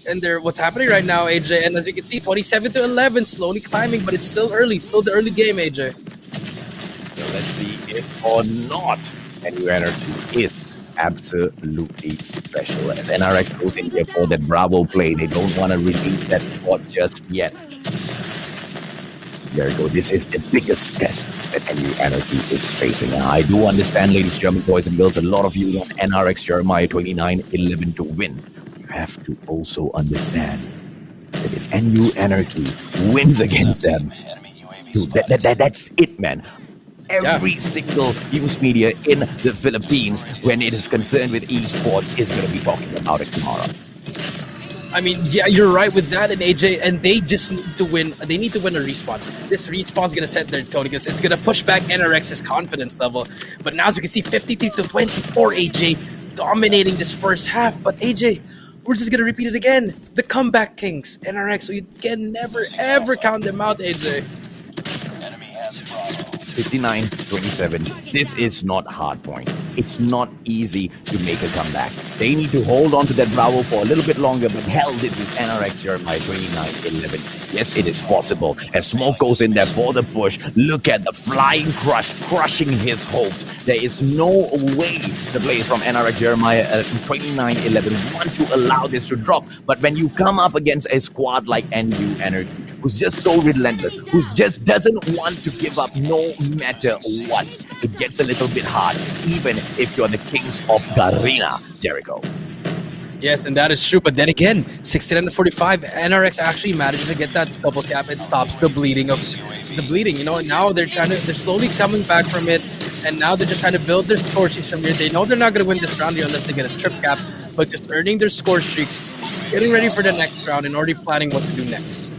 in their what's happening right now, AJ. And as you can see, 27-11, slowly climbing, but it's still early, still the early game, AJ. So let's see if or not NU Anarchy is absolutely special. As NRX goes in here for that Bravo play, they don't want to release that spot just yet. There you go. This is the biggest test that NU Anarchy is facing. Now, I do understand, ladies and gentlemen, boys and girls, a lot of you want NRX Jeremiah 2911 to win. You have to also understand that if NU Anarchy wins against them, dude, that's it, man. Every single news media in the Philippines, when it is concerned with esports, is going to be talking about it tomorrow. I mean, yeah, you're right with that, and AJ, and they just need to win. They need to win a respawn. This respawn is going to set their tone, because it's going to push back NRX's confidence level. But now, as you can see, 53-24, AJ dominating this first half. But AJ, we're just going to repeat it again. The comeback kings, NRX. So you can never, ever count them out, AJ. Enemy has Bravo. 59-27. This is not Hardpoint. It's not easy to make a comeback. They need to hold on to that Bravo for a little bit longer, but hell, this is NRX Jeremiah 2911. Yes, it is possible. As Smoke goes in there for the push, look at the flying crush, crushing his hopes. There is no way the players from NRX Jeremiah 2911 want to allow this to drop. But when you come up against a squad like NU Energy, who's just so relentless, who just doesn't want to give up no matter what, it gets a little bit hard, even if you're the kings of Garena, Jericho. Yes, and that is true. But then again, 69-45, NRX actually manages to get that double cap. It stops the bleeding. Now they're slowly coming back from it, and now they're just trying to build their score streaks from here. They know they're not going to win this round here unless they get a trip cap, but just earning their score streaks, getting ready for the next round, and already planning what to do next.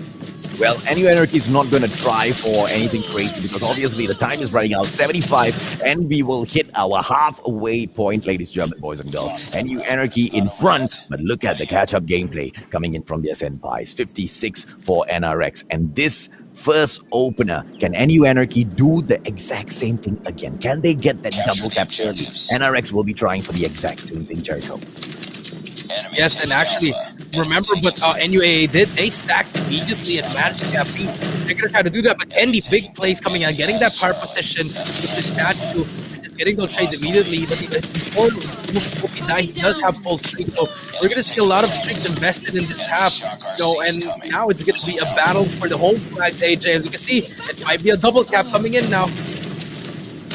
Well, NU Anarchy is not going to try for anything crazy because obviously the time is running out, 75, and we will hit our halfway point, ladies, German boys and girls. NU Anarchy in front, but look at the catch-up gameplay coming in from their senpais. 56 for NRX, and this first opener, can NU Anarchy do the exact same thing again? Can they get that double cap early? NRX will be trying for the exact same thing, Jericho. Yes, and actually, remember what NUAA did? They stacked immediately and managed to get beat. They're going to try to do that, but Andy, big plays coming out, getting that power position with his statue, just getting those trades immediately. But before Wookie die, he does have full streak, so we're going to see a lot of streaks invested in this half. And now it's going to be a battle for the home flags, AJ. As you can see, it might be a double cap coming in now.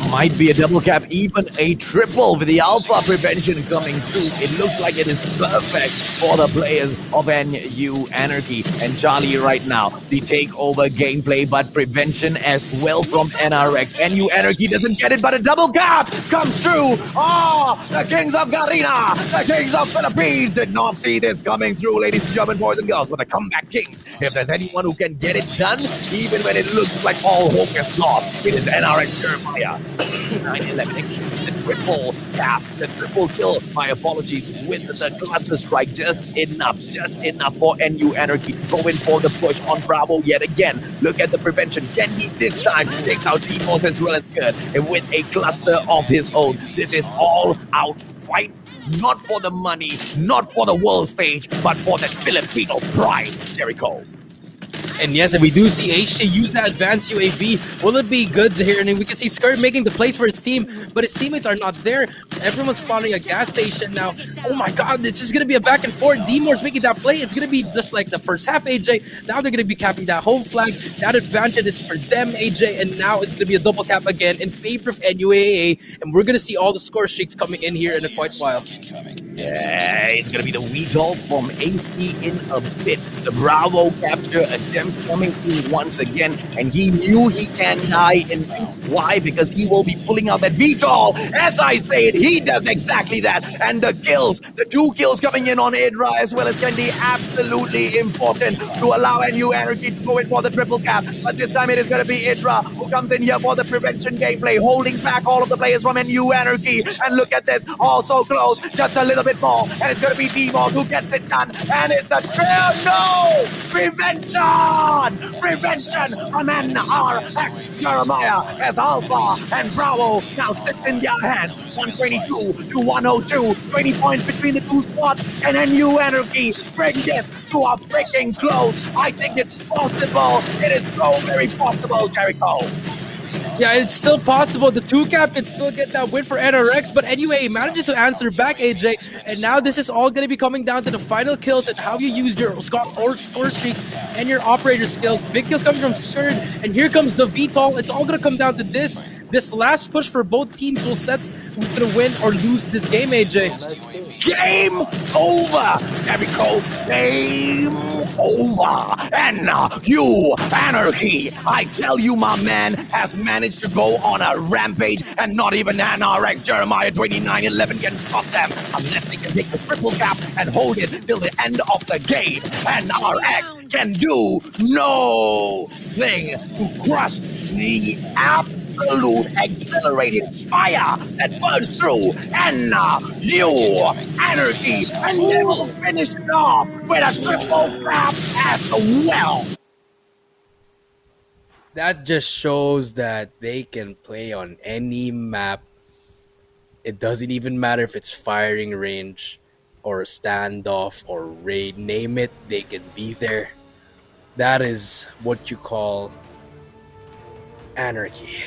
Might be a double cap, even a triple with the alpha prevention coming through. It looks like it is perfect for the players of NU Anarchy. And Charlie right now, the takeover gameplay, but prevention as well from NRX. NU Anarchy doesn't get it, but a double cap comes through. The Kings of Garena, the Kings of Philippines did not see this coming through, ladies and gentlemen, boys and girls. But the comeback Kings, if there's anyone who can get it done, even when it looks like all hope is lost, it is NRX Jeremiah. 9-11, the triple cap, the triple kill. My apologies, with the cluster strike, just enough for NU Anarchy to go in for the push on Bravo yet again. Look at the prevention. Kenny this time takes out T-Force as well as good, and with a cluster of his own. This is all out fight. Not for the money, not for the world stage, but for the Filipino pride, Jericho. And yes, and we do see HJ use that advanced UAV. Will it be good here? And we can see Skirt making the plays for his team, but his teammates are not there. Everyone's spawning a gas station now. Oh my god, it's just going to be a back and forth. D-Moore's making that play. It's going to be just like the first half, AJ. Now they're going to be capping that home flag. That advantage is for them, AJ. And now it's going to be a double cap again in favor of NUAA. And we're going to see all the score streaks coming in here in a quite while. Yeah, it's going to be the Weedle from AC in a bit. The Bravo capture attempt coming through once again, and he knew he can die in. Why? Because he will be pulling out that VTOL. As I said, he does exactly that. And the kills, the 2 kills coming in on Idra as well as Candy, absolutely important to allow NU Anarchy to go in for the triple cap. But this time it is going to be Idra who comes in here for the prevention gameplay, holding back all of the players from NU Anarchy. And look at this, also close, just a little bit more, and it's going to be D-Mod who gets it done. And it's the trail. No! Prevention from NRX Jeremiah as Alpha and Bravo now sits in their hands. 122 to 102. 20 points between the two squads, and NU Anarchy bring this to a freaking close. I think it's possible. It is so very possible, Jericho. Yeah, it's still possible. The 2 cap can still get that win for NRX, but anyway, manages to answer back, AJ. And now this is all going to be coming down to the final kills and how you use your score streaks and your operator skills. Big kills coming from Stern, and here comes the VTOL. It's all going to come down to this. This last push for both teams will set who's going to win or lose this game, AJ. Game over, Jericho. Game over. And you, Anarchy, I tell you, my man has managed to go on a rampage, and not even NRX Jeremiah 2911 can stop them unless they can take the triple cap and hold it till the end of the game. NRX can do no thing to crush the absolute accelerated fire that burns through, and you, Anarchy, and they will finish it off with a triple cap as well. That just shows that they can play on any map. It doesn't even matter if it's firing range or a standoff or raid, name it, they can be there. That is what you call anarchy.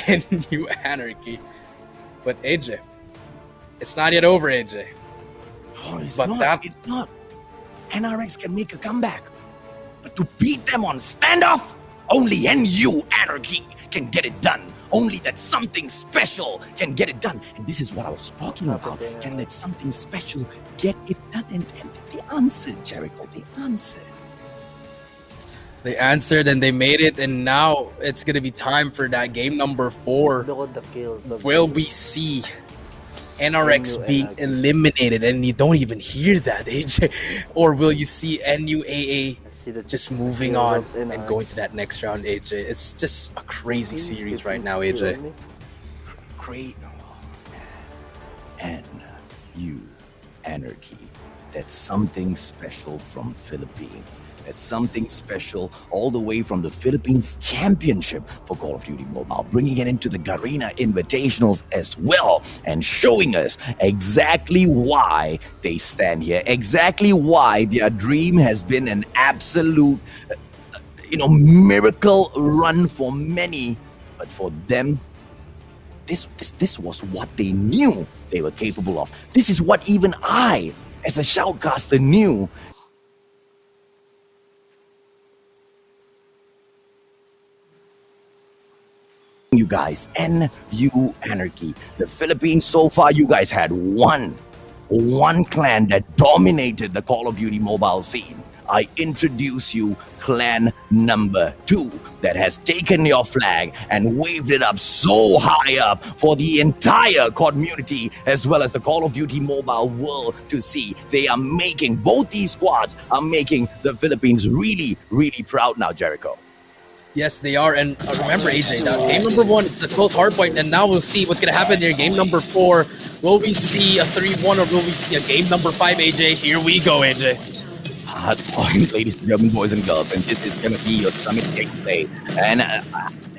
And you anarchy. But AJ, it's not yet over, AJ. Oh, it's But not. It's not. NRX can make a comeback. But to beat them on standoff, only NU Anarchy can get it done. Only that something special can get it done. And this is what I was talking about. Can that something special get it done? And they answered, Jericho. They answered. They answered and they made it, and now it's going to be time for that game number 4. Look at the kills. Will we see NRX being eliminated? And you don't even hear that, AJ. Or will you see NUAA see the just moving Yeah, on up in and our- going to that next round, AJ. It's just a crazy Please, series if right you now, feel AJ. me. Great. And you, Anarchy. That's something special from Philippines. That's something special all the way from the Philippines Championship for Call of Duty Mobile, bringing it into the Garena Invitationals as well, and showing us exactly why they stand here, exactly why their dream has been an absolute, miracle run for many, but for them, this was what they knew they were capable of. This is what even I, as a shoutcaster, knew. You guys, NU Anarchy. The Philippines, so far, you guys had one clan that dominated the Call of Duty mobile scene. I introduce you clan number 2 that has taken your flag and waved it up so high up for the entire community as well as the Call of Duty mobile world to see. Both these squads are making the Philippines really, really proud now, Jericho. Yes, they are. And remember, AJ, game number 1, it's a close hard point, and now we'll see what's going to happen here. Game number 4, will we see a 3-1 or will we see a game number 5, AJ? Here we go, AJ. Hard point, ladies and gentlemen, boys and girls, and this is going to be your summit gameplay. And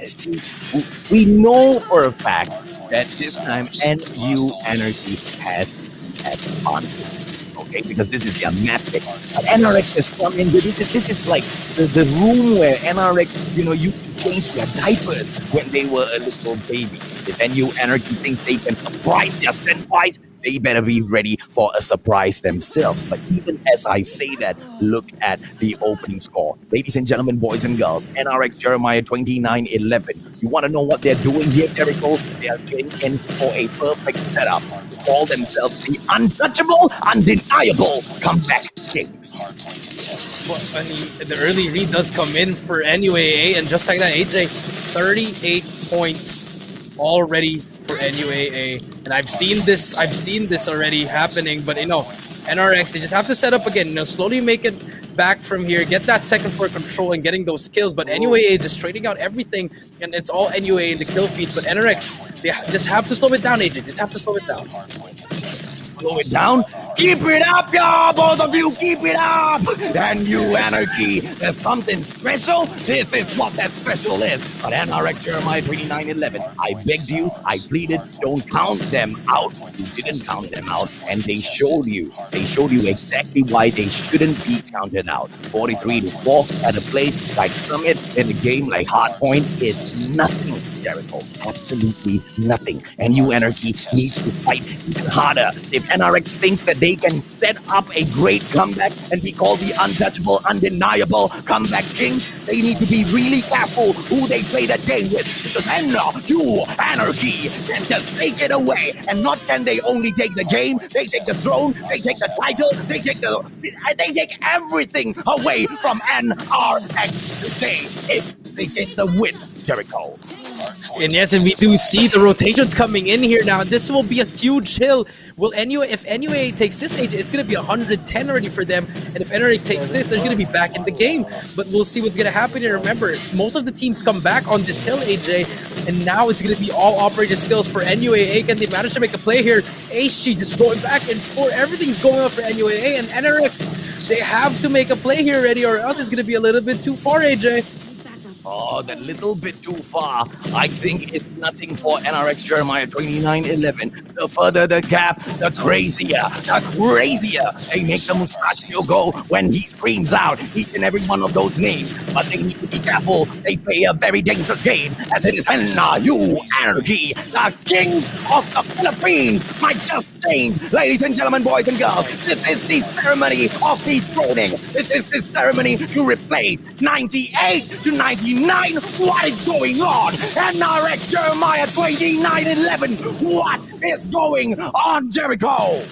see, we know for a fact that this time NU Anarchy has advantage. Okay, because this is their map pick. But NRX has come in. This is like the room where NRX, used to change their diapers when they were a little baby. If NU Anarchy thinks they can surprise their senpais, they better be ready for a surprise themselves. But even as I say that, look at the opening score. Ladies and gentlemen, boys and girls, NRX Jeremiah 29-11. You want to know what they're doing here, Jericho? They are getting in for a perfect setup. Call themselves the untouchable, undeniable comeback kings. Well, I mean, the early read does come in for NUAA, and just like that, AJ, 38 points already for NUAA. And I've seen this already happening, but NRX, they just have to set up again, slowly make it back from here, get that second floor control and getting those kills. But NUAA just trading out everything, and it's all NUAA in the kill feed. But NRX, they just have to slow it down, AJ. Just have to slow it down. Slow it down. Keep it up, y'all, both of you, keep it up. NU Anarchy, there's something special. This is what that special is. But NRX Jeremiah 29-11, I begged you, I pleaded, don't count them out. You didn't count them out, and they showed you exactly why they shouldn't be counted out. 43-4 at a place like Summit in a game like Hardpoint is nothing, Jericho. Absolutely nothing. NU Anarchy needs to fight even harder. If NRX thinks that they can set up a great comeback and be called the untouchable, undeniable comeback kings, they need to be really careful who they play that game with, because NU Anarchy can just take it away, and not can they only take the game, they take the throne, they take the title, they take everything away from NRX today if they get the win, Jericho. And yes, and we do see the rotations coming in here now. This will be a huge hill. If NUA takes this age, it's going to be 110 already for them. And if NRA takes this, they're going to be back in the game. But we'll see what's going to happen here. Remember, most of the teams come back on this hill, AJ. And now it's going to be all operator skills for NUAA. Can they manage to make a play here? HG just going back and forth. Everything's going on for NUAA. And NRX, they have to make a play here already, or else it's going to be a little bit too far, AJ. Oh, that little bit too far. I think it's nothing for NRX Jeremiah 29-11. The further the gap, the crazier they make the mustachio go when he screams out each and every one of those names. But they need to be careful. They play a very dangerous game, as it is NU Anarchy, the kings of the Philippines might just change. Ladies and gentlemen, boys and girls, this is the ceremony of dethroning. This is the ceremony to replace 98 to 99. What is going on? NRX Jeremiah 29-11. What is going on, Jericho?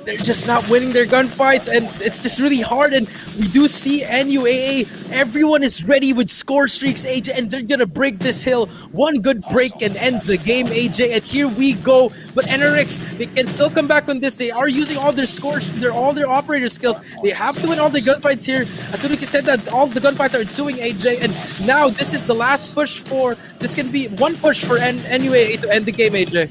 they're just not winning their gunfights, and it's just really hard. And we do see NUAA, everyone is ready with score streaks, AJ, and they're gonna break this hill. One good break and end the game, AJ. And here we go. But NRX, they can still come back on this. They are using all their scores, all their operator skills. They have to win all the gunfights here. As soon as you said that, all the gunfights are ensuing, AJ. And now this is the last push for. This can be one push for NUAA to end the game, AJ.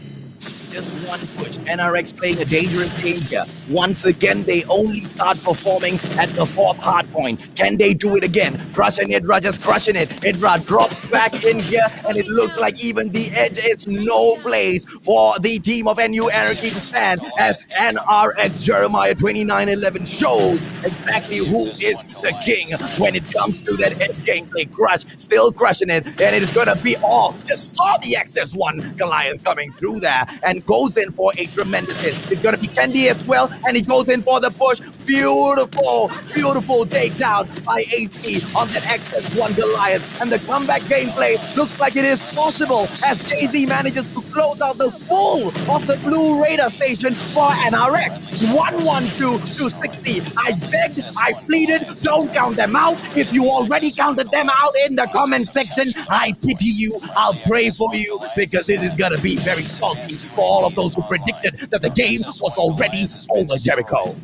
Just one push. NRX playing a dangerous game here. Once again, they only start performing at the fourth hard point. Can they do it again? Crushing Idra, just crushing it. Idra drops back in here, and it looks like even the edge is no place for the team of NU Anarchy to stand, as NRX Jeremiah 2911 shows exactly who is the king when it comes to that edge gameplay. Crush, still crushing it, and it is going to be all. Just saw the XS1 Goliath coming through there, and goes in for a tremendous hit. It's going to be Kendi as well, and he goes in for the push. Beautiful, beautiful takedown by AC on that XS1 Goliath. And the comeback gameplay looks like it is possible as Jay-Z manages to close out the full of the blue radar station for NRX. 112 to 60. I begged, I pleaded, don't count them out. If you already counted them out in the comment section, I pity you. I'll pray for you, because this is going to be very salty for all of those who predicted that the game was already over, Jericho.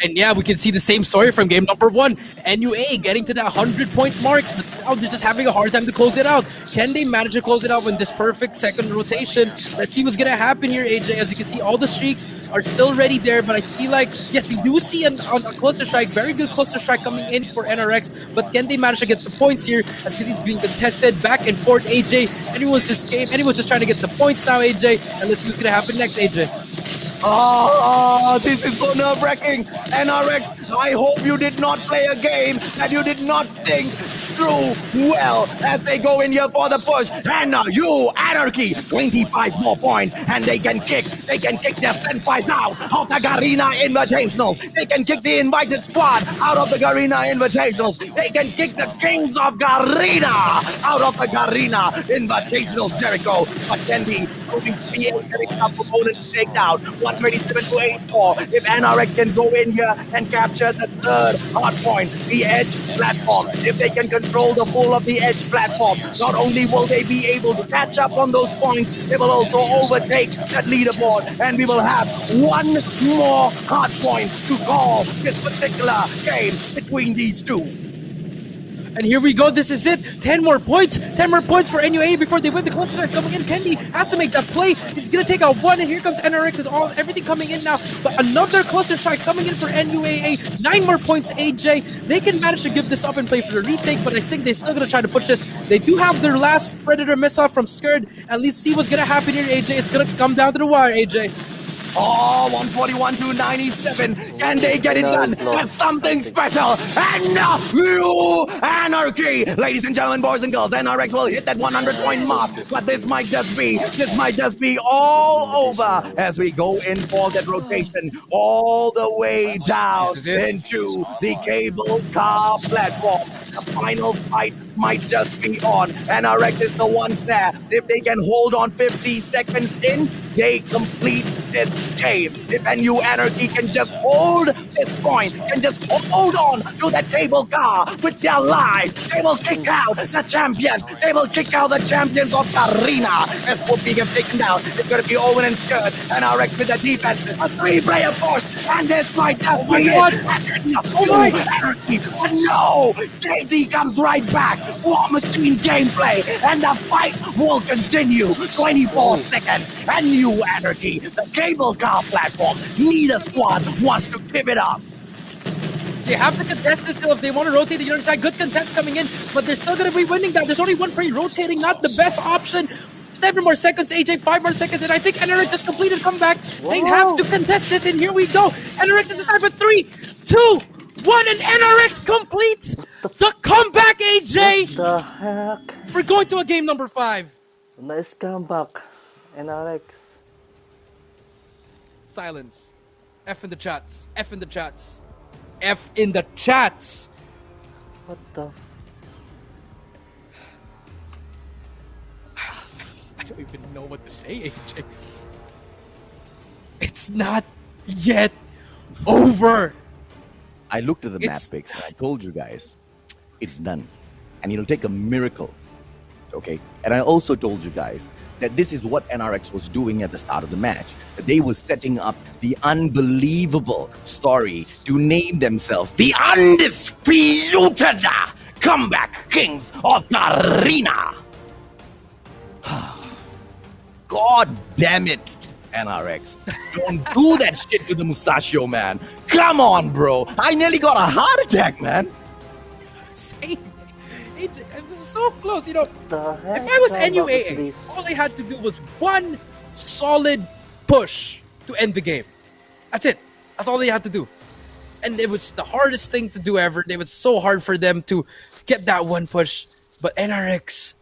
And yeah, we can see the same story from game number 1. NUA getting to that 100-point mark, but now they're just having a hard time to close it out. Can they manage to close it out with this perfect second rotation? Let's see what's going to happen here, AJ. As you can see, all the streaks are still ready there, but I feel like, yes, we do see a cluster strike, very good cluster strike coming in for NRX, but can they manage to get the points here? As you can see, it's being contested back and forth, AJ. Anyone's just trying to get the points now, AJ, and let's see what's going to happen next, AJ. Oh, this is so nerve-wracking. NRX, I hope you did not play a game that you did not think through well as they go in here for the push. And you, Anarchy, 25 more points, and they can kick their senpais out of the Garena Invitationals. They can kick the invited squad out of the Garena Invitationals. They can kick the Kings of Garena out of the Garena Invitationals, Jericho. But Kendi moving to be a tough opponent to take down. 127 to 84. If NRX can go in here and capture the third hard point, the edge platform, if they can control the full of the edge platform, not only will they be able to catch up on those points, they will also overtake that leaderboard, and we will have one more hard point to call this particular game between these two. And here we go, this is it. 10 more points for NUA before they win. The cluster strikes coming in. Kendi has to make that play. It's gonna take out one, and here comes NRX with everything coming in now. But another cluster strike coming in for NUAA. 9 more points, AJ. They can manage to give this up and play for the retake, but I think they're still gonna try to push this. They do have their last Predator missile from Scared, and let's see what's gonna happen here, AJ. It's gonna come down to the wire, AJ. Oh, 141 to 97. Can they get it done? That's something special. And now, you Anarchy. Ladies and gentlemen, boys and girls, NRX will hit that 100-point mark. But this might just be all over as we go in for that rotation all the way down into the cable car platform. The final fight might just be on. NRX is the ones there. If they can hold on 50 seconds in, they complete this game. If NU Anarchy can just hold this point, can just hold on to that cable car with their lives, they will kick out the champions. They will kick out the champions of Garena. As Whoopi gets taken down, it's going to be Owen and Skirt. NRX with the defense, a 3-player push, and this might just be it. Oh my Anarchy, but no! Jay-Z comes right back. War Machine gameplay, and the fight will continue. 24 seconds, and New Anarchy, the cable car platform, neither squad wants to give it up. They have to contest this still if they want to rotate the other side. Good contest coming in, but they're still going to be winning that. There's only one play rotating, not the best option. 7 more seconds, AJ, 5 more seconds, and I think NRX just completed comeback. They have to contest this, and here we go. NRX is aside for 3, 2, 1, and NRX completes the comeback, AJ! What the heck? We're going to a game number 5. Nice comeback, NRX. Silence. F in the chats. F in the chats. F in the chats. What the? I don't even know what to say, AJ. It's not yet over. I looked at the map It's- pics and I told you guys, it's done. And it'll take a miracle. Okay? And I also told you guys that this is what NRX was doing at the start of the match. They were setting up the unbelievable story to name themselves the Undisputed Comeback Kings of Garena. God damn it, NRX. Don't do that shit to the Mustachio, man. Come on, bro. I nearly got a heart attack, man. Same. AJ, it was so close. You know, The heck if I was comeback is NUAA, this? all I had to do was one solid push to end the game. That's it. That's all they had to do. And it was the hardest thing to do ever. It was so hard for them to get that one push. But NRX,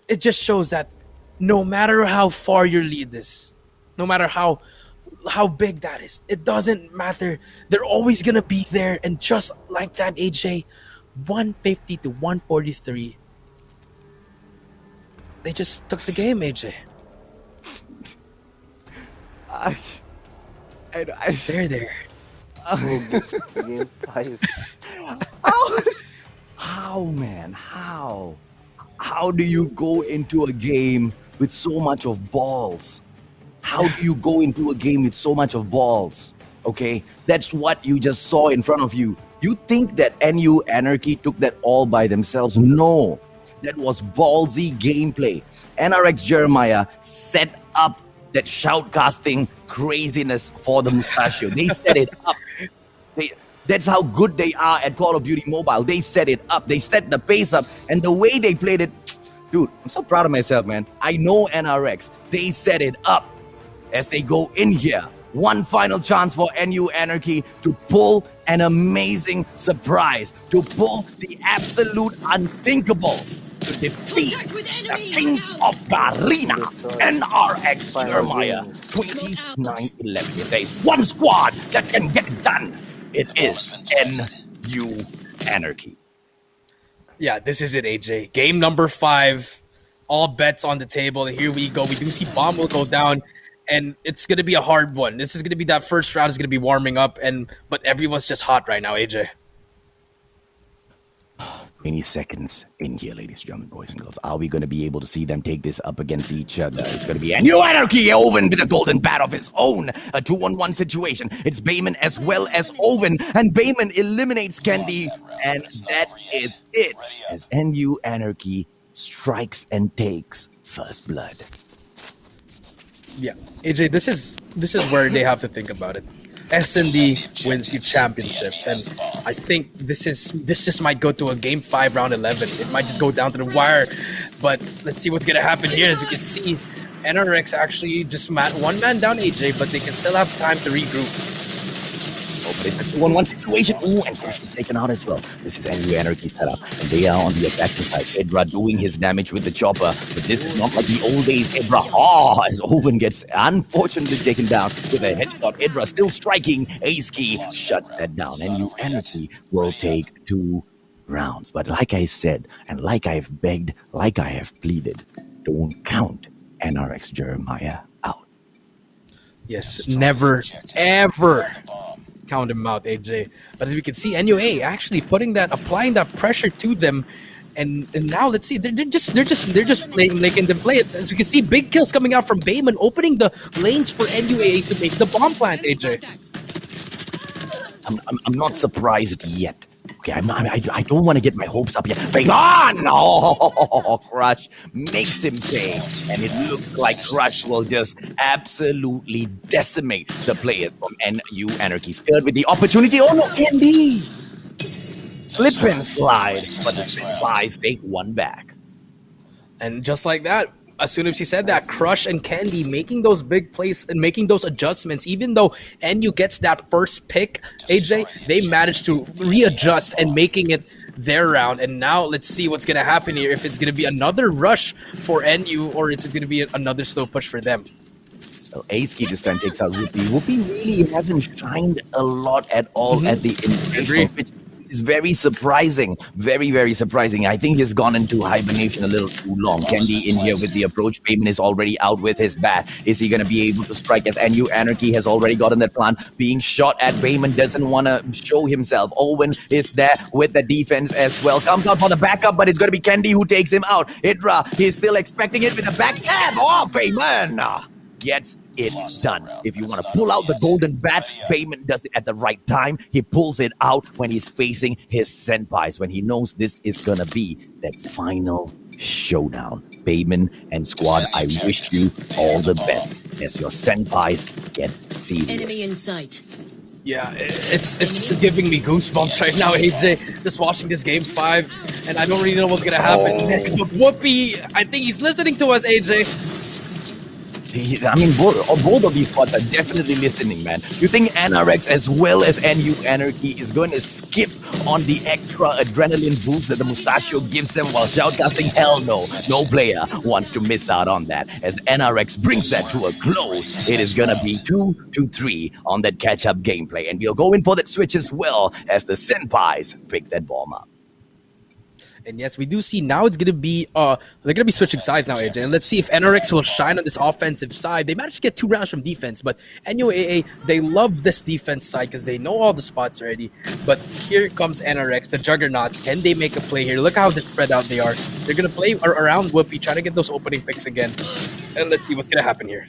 it just shows that no matter how far your lead is, no matter how big that is, it doesn't matter. They're always gonna be there. And just like that, AJ, 150 to 143. They just took the game, AJ. They're there. Game 5. How, man? How? How do you go into a game with so much of balls? How do you go into a game with so much of balls? Okay, that's what you just saw in front of you. You think that NU Anarchy took that all by themselves? No, that was ballsy gameplay. NRX Jeremiah set up that shoutcasting craziness for the Mustachio. They set it up. That's how good they are at Call of Duty Mobile. They set it up. They set the pace up. And the way they played it, dude, I'm so proud of myself, man. I know NRX. They set it up as they go in here. One final chance for NU Anarchy to pull an amazing surprise, to pull the absolute unthinkable, to defeat the Kings of Garena, NRX Final Jeremiah, game. 29-11. If there's one squad that can get it done, it is NU Anarchy. Yeah, this is it, AJ. Game number 5. All bets on the table. And here we go. We do see Bomb will go down. And it's going to be a hard one. This is going to be that first round is going to be warming up. But everyone's just hot right now, AJ. 20 seconds in here, ladies and gentlemen, boys and girls. Are we going to be able to see them take this up against each other? It's going to be NU Anarchy, Oven with a golden bat of his own. A 2-on-1 situation. It's Bayman as well as Oven. And Bayman eliminates Candy. And that is it. As NU Anarchy strikes and takes first blood. Yeah, AJ, this is where they have to think about it. S&D wins you championships, and I think this just might go to a game 5, round 11. It might just go down to the wire, but let's see what's gonna happen here. As you can see, NRX actually just one man down, AJ, but they can still have time to regroup. Oh, but it's a 2-on-1 situation. Ooh, and Ghost is taken out as well. This is NU Anarchy setup, and they are on the attacking side. Edra doing his damage with the chopper, but this is not like the old days. Edra, as Oven gets unfortunately taken down with a headshot. Edra still striking. Ace Key shuts that down. NU Anarchy will take 2 rounds. But like I said, and like I've begged, like I have pleaded, don't count NRX Jeremiah out. Yes, never, ever count them out, AJ. But as we can see, NUA actually applying that pressure to them, and now let's see, they're just making them play it. As we can see, big kills coming out from Bayman, opening the lanes for NUA to make the bomb plant, AJ. I'm not surprised yet. Okay, I don't want to get my hopes up yet. Bayman! Oh, Crush makes him pay. And it looks like Crush will just absolutely decimate the players from NU Anarchy. Scared with the opportunity. Oh no, Candy! Slip and slide. But the Spitfires take one back. And just like that, as soon as he said that, Crush and Candy making those big plays and making those adjustments, even though NU gets that first pick, AJ, they managed to readjust and making it their round. And now let's see what's going to happen here. If it's going to be another rush for NU or it's going to be another slow push for them. So Ace Key this time takes out Whoopi. Whoopi really hasn't shined a lot at all at the invitational pitch. is very surprising. Very, very surprising. I think he's gone into hibernation a little too long. Candy in here with the approach. Payman is already out with his bat. Is he going to be able to strike as NU Anarchy has already gotten that plan? Being shot at. Payman doesn't want to show himself. Owen is there with the defense as well. Comes out for the backup, but it's going to be Candy who takes him out. Idra, he's still expecting it with a backstab. Oh, Payman gets it done. If you want to pull out the golden bat, Payman does it at the right time. He pulls it out when he's facing his senpais, when he knows this is going to be that final showdown. Payman and squad, I wish you all the best as your senpais get serious. Enemy in sight. Yeah, it's giving me goosebumps right now, AJ. Just watching this game 5, and I don't really know what's gonna happen next. But Whoopi, I think he's listening to us, AJ. I mean, both of these squads are definitely listening, man. You think NRX as well as NU Anarchy is going to skip on the extra adrenaline boost that the Mustachio gives them while shoutcasting? Hell no. No player wants to miss out on that. As NRX brings that to a close, it is going to be 2-3 on that catch-up gameplay. And we'll go in for that switch as well as the Senpais pick that bomb up. And yes, we do see now it's gonna be they're gonna be switching sides now, AJ. And let's see if NRX will shine on this offensive side. They managed to get 2 rounds from defense, but NUAA, they love this defense side because they know all the spots already. But here comes NRX, the juggernauts. Can they make a play here? Look how spread out they are. They're gonna play around Whoopi, trying to get those opening picks again. And let's see what's gonna happen here.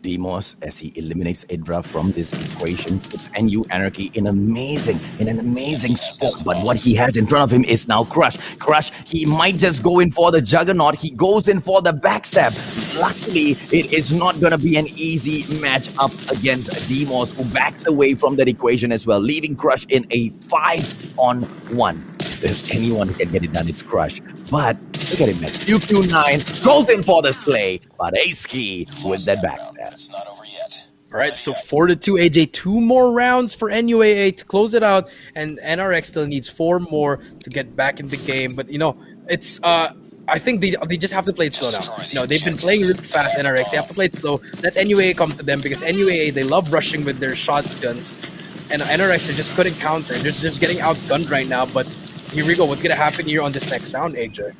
Demos, as he eliminates Idra from this equation, puts NU Anarchy in an amazing spot. But what he has in front of him is now Crush. Crush, he might just go in for the Juggernaut. He goes in for the backstab. Luckily, it is not going to be an easy match up against Demos, who backs away from that equation as well, leaving Crush in a 5-on-1. If there's anyone who can get it done, it's Crush. But look at him, man. QQ9 goes in for the slay, but Ace-Key with that backstab. It's not over yet. All right, so 4-2, AJ. 2 more rounds for NUAA to close it out, and NRX still needs 4 more to get back in the game. But you know, it's I think they just have to play it slow now. You know, they've been playing really fast, NRX. They have to play it slow. Let NUAA come to them because NUAA, they love rushing with their shotguns, and NRX they just couldn't counter. They're just getting outgunned right now. But here we go. What's gonna happen here on this next round, AJ?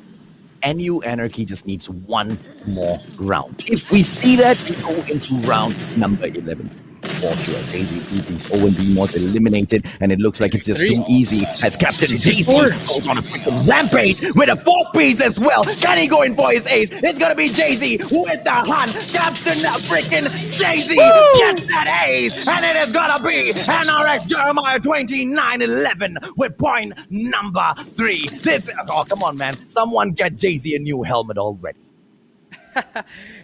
NU Anarchy just needs 1 more round. If we see that, we go into round number 11. For sure, Jay-Z, Phoebe's Owen Beam was eliminated, and it looks like it's just too easy as Captain Jay-Z goes on a freaking rampage with a 4th piece as well. Can he go in for his ace? It's gonna be Jay-Z with the hunt. Captain freaking Jay-Z gets that ace, and it is gonna be NRX Jeremiah 2911 with point number 3. Oh, come on, man. Someone get Jay-Z a new helmet already.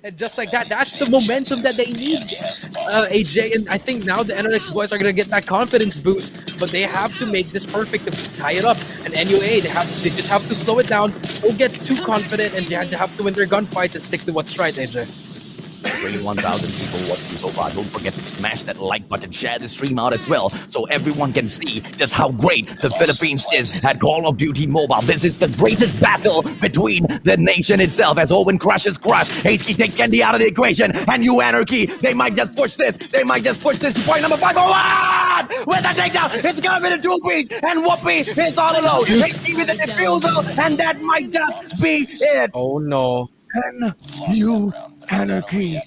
And just like that, that's the momentum that they need, AJ. And I think now the NRX boys are going to get that confidence boost, but they have to make this perfect to tie it up. And NUA, they just have to slow it down, don't get too confident, and they have to win their gunfights and stick to what's right, AJ. 21,000 people watching so far. Don't forget to smash that like button, share the stream out as well, so everyone can see just how great the Philippines is at Call of Duty Mobile. This is the greatest battle between the nation itself as Owen crushes Crush. Hasky takes Candy out of the equation, and you Anarchy, they might just push this. They might just push this to point number 5. With the takedown, it's gonna be the 2-piece, and Whoopi is all alone. Hasky with the defusal, and that might just be it. Oh no. And you Anarchy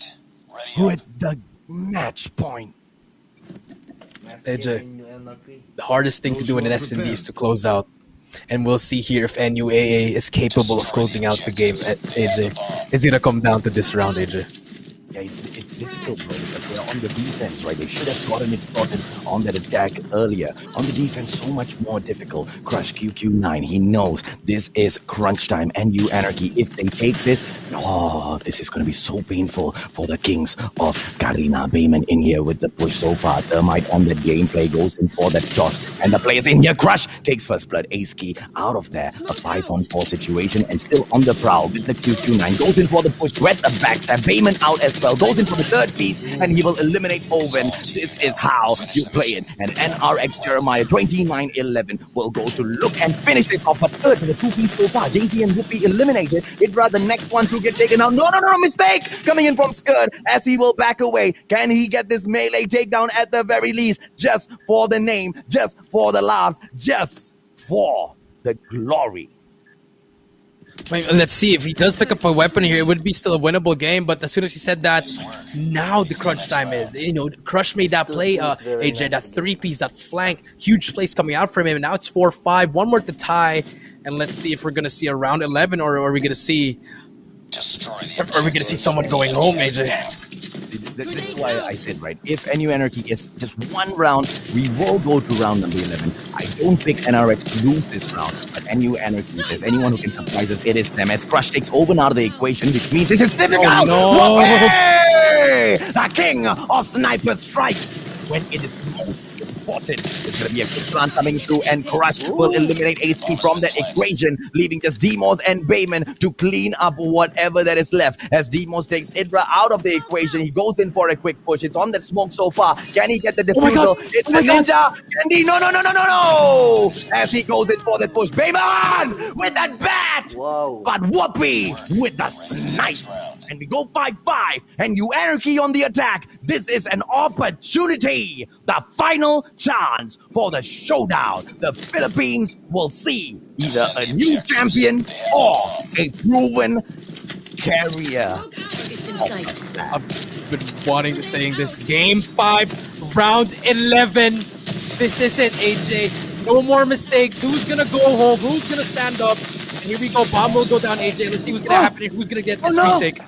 with the match point. AJ, the hardest thing to do in an S&D is to close out. And we'll see here if NUAA is capable of closing out the game, AJ. It's going to come down to this round, AJ. Yeah, it's difficult, bro, because they're on the defense, right? They should have gotten it started on that attack earlier. On the defense, so much more difficult. Crush QQ9, he knows this is crunch time. And you Anarchy, if they take this, this is going to be so painful for the kings of Garena. Bayman in here with the push so far. Thermite on the gameplay goes in for that toss. And the players in here. Crush takes first blood. Ace-Key out of there. A 5-on-4 situation and still on the prowl with the QQ9. Goes in for the push. With the backstab. Bayman out as well. Goes in for the 3rd piece and he will eliminate Owen. This is how you play it. And NRX Jeremiah 2911 will go to look and finish this off. But third with the 2-piece so far. Jay-Z and Whoopi eliminated. Idra the next one to get taken out. No, mistake! Coming in from Skurd as he will back away. Can he get this melee takedown at the very least? Just for the name, just for the laughs, just for the glory. Let's see if he does pick up a weapon here. It would be still a winnable game. But as soon as he said that, now the crunch time is. Crush made that play. AJ, that 3-piece, that flank, huge plays coming out from him. And now it's 4-5. One more to tie, and let's see if we're gonna see a round 11 or are we gonna see? Are we gonna see someone going home, AJ? See, that's why I said, right, if NU Anarchy is just one round, we will go to round number 11. I don't pick NRX to lose this round, but NU Anarchy, if there's anyone who can surprise us, it is them, as Crush takes over out of the equation, which means this is difficult! Oh, no. Whoopee! The king of sniper strikes! When it is most important, there's going to be a good plan coming through, and Crush will eliminate Ace-Key from that equation, leaving just Demos and Bayman to clean up whatever that is left. As Demos takes Idra out of the equation, he goes in for a quick push. It's on that smoke so far. Can he get the defusal? It's the Ninja! Candy, no! As he goes in for that push. Bayman with that bat! Wow. But Whoopi with the snipe. And we go 5-5, and you Anarchy on the attack. This is an opportunity. The final chance for the showdown. The Philippines will see either a new champion or a proven carrier. I've been wanting to say this. Game 5, round 11. This is it, AJ. No more mistakes. Who's gonna go home? Who's gonna stand up? And here we go. Bomb will go down, AJ. Let's see what's gonna happen here. Who's gonna get this retake?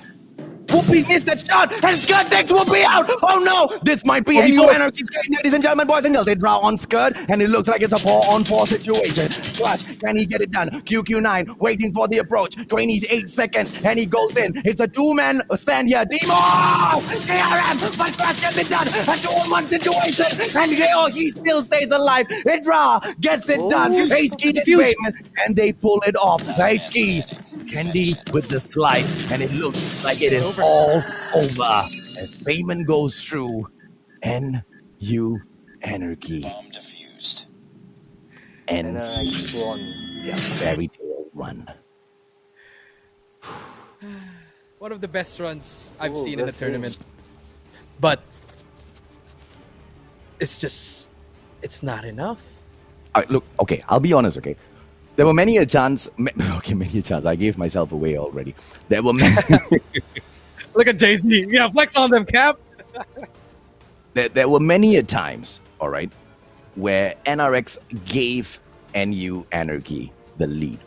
Whoopi missed that shot, and Skirt takes Whoopi out. Oh no, this might be a new Anarchy, ladies and gentlemen, boys and girls. They draw on Skirt, and it looks like it's a 4-on-4 situation. Crush, can he get it done? QQ9 waiting for the approach. 28 seconds, and he goes in. It's a 2-man stand here. Demos! KRM, but Crush gets it done. A 2-on-1 situation, and he still stays alive. Idra gets it done. Ace-Key defused, and they pull it off. Ace-Key. Candy with the slice, and it looks like it is all over as Bayman goes through. NU Anarchy. Bomb defused. Ends NRX won. their fairy tale run. One of the best runs I've Oh, seen in the best tournament. But it's not enough. Look, okay, I'll be honest, okay? There were many a chance. I gave myself away already. There were many. Look at Jay-Z. Yeah, flex on them, Cap. there were many a times, all right, where NRX gave NU Anarchy the lead.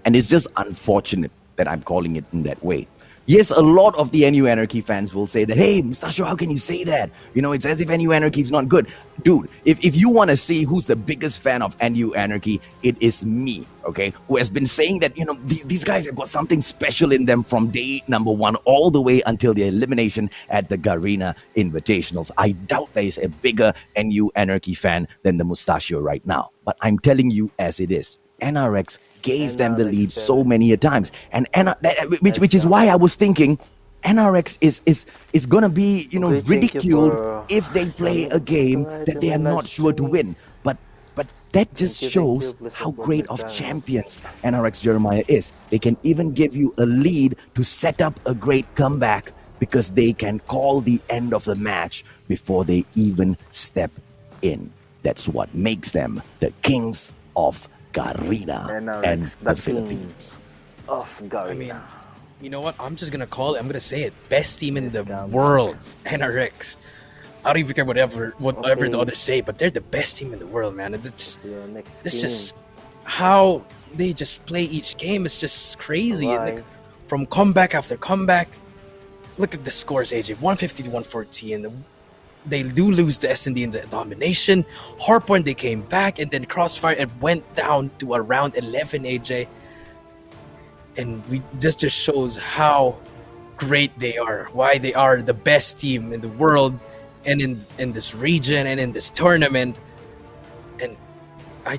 And it's just unfortunate that I'm calling it in that way. Yes, a lot of the NU Anarchy fans will say that, hey, Mustachio, how can you say that? It's as if NU Anarchy is not good. Dude, if you want to see who's the biggest fan of NU Anarchy, it is me, okay? Who has been saying that, these guys have got something special in them from day number 1 all the way until their elimination at the Garena Invitationals. I doubt there is a bigger NU Anarchy fan than the Mustachio right now. But I'm telling you as it is. NRX gave them the lead so many a times, and which is why I was thinking NRX is gonna be ridiculed if they play a game that they are not sure to win. But that just shows how great of champions NRX Jeremiah is. They can even give you a lead to set up a great comeback because they can call the end of the match before they even step in. That's what makes them the kings of Garena and the Philippines. Of Garena. I mean, you know what? I'm just gonna call it. I'm gonna say it. Best team in the world, NRX. I don't even care whatever the others say, but they're the best team in the world, man. It's just how they just play each game. It's just crazy. Like, from comeback after comeback. Look at the scores, AJ. 150 to 114. They do lose to S&D in the domination. Hardpoint, they came back, and then Crossfire, it went down to around 11, AJ. And this just shows how great they are, why they are the best team in the world, and in this region, and in this tournament. And I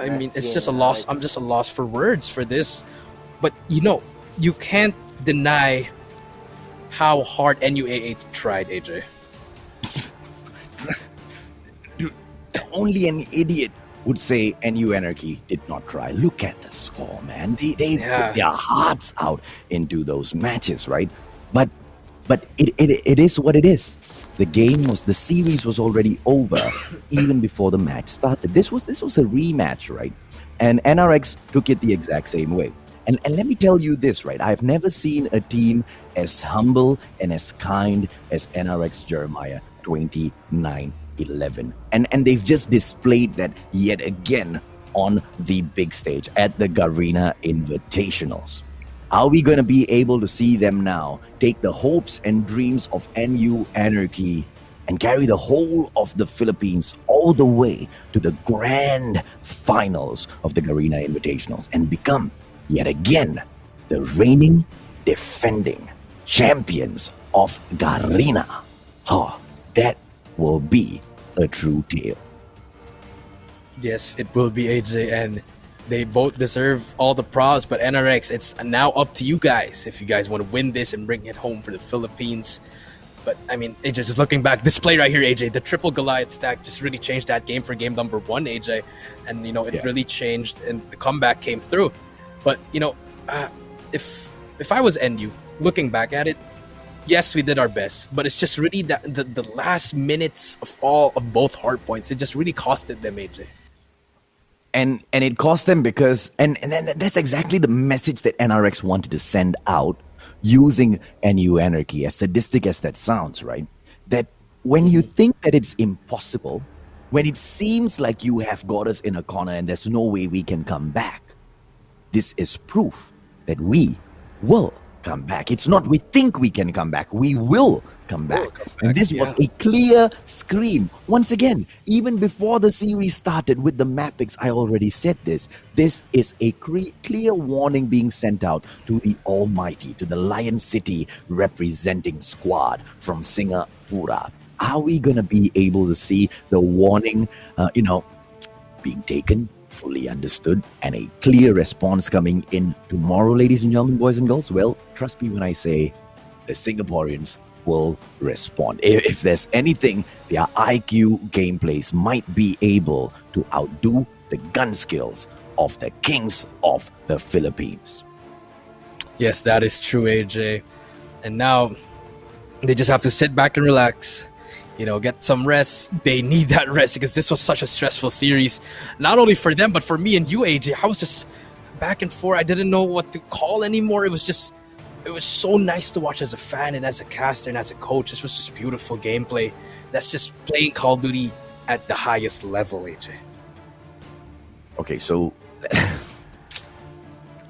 mean, it's just a loss. I'm just a loss for words for this. But, you can't deny how hard NUAA tried, AJ. Only an idiot would say NU Anarchy did not try. Look at the score, man. They put their hearts out into those matches, right? But it is what it is. the series was already over even before the match started. This was a rematch, right? And NRX took it the exact same way. And let me tell you this, right? I've never seen a team as humble and as kind as NRX Jeremiah 2911. And they've just displayed that yet again on the big stage at the Garena Invitationals. Are we going to be able to see them now take the hopes and dreams of NU Anarchy and carry the whole of the Philippines all the way to the grand finals of the Garena Invitationals and become, yet again, the reigning, defending champions of Garena? Oh, that will be a true tale. Yes, it will be, AJ, and they both deserve all the props, but NRX, it's now up to you guys if you guys want to win this and bring it home for the Philippines. But, I mean, AJ, just looking back, this play right here, AJ, the triple Goliath stack just really changed that game for game number 1, AJ. And, it really changed, and the comeback came through. But, if I was NU, looking back at it, yes, we did our best, but it's just really that the last minutes of both hard points, it just really costed them, AJ. And it cost them because and that's exactly the message that NRX wanted to send out using NU Anarchy, as sadistic as that sounds, right? That when you think that it's impossible, when it seems like you have got us in a corner and there's no way we can come back, this is proof that we will come back. It's not we think we can come back, we will come back. And this was a clear scream. Once again, even before the series started with the map picks, I already said this. This is a clear warning being sent out to the Almighty, to the Lion City representing squad from Singapore. Are we going to be able to see the warning, being taken, fully understood, and a clear response coming in tomorrow, ladies and gentlemen, boys and girls? Well, trust me when I say the Singaporeans will respond. If there's anything, their IQ gameplays might be able to outdo the gun skills of the kings of the Philippines. Yes, that is true, AJ. And now they just have to sit back and relax, get some rest. They need that rest because this was such a stressful series, not only for them, but for me and you, AJ. I was just back and forth. I didn't know what to call anymore. It was so nice to watch as a fan and as a caster and as a coach. This was just beautiful gameplay. That's just playing Call of Duty at the highest level, AJ. Okay, so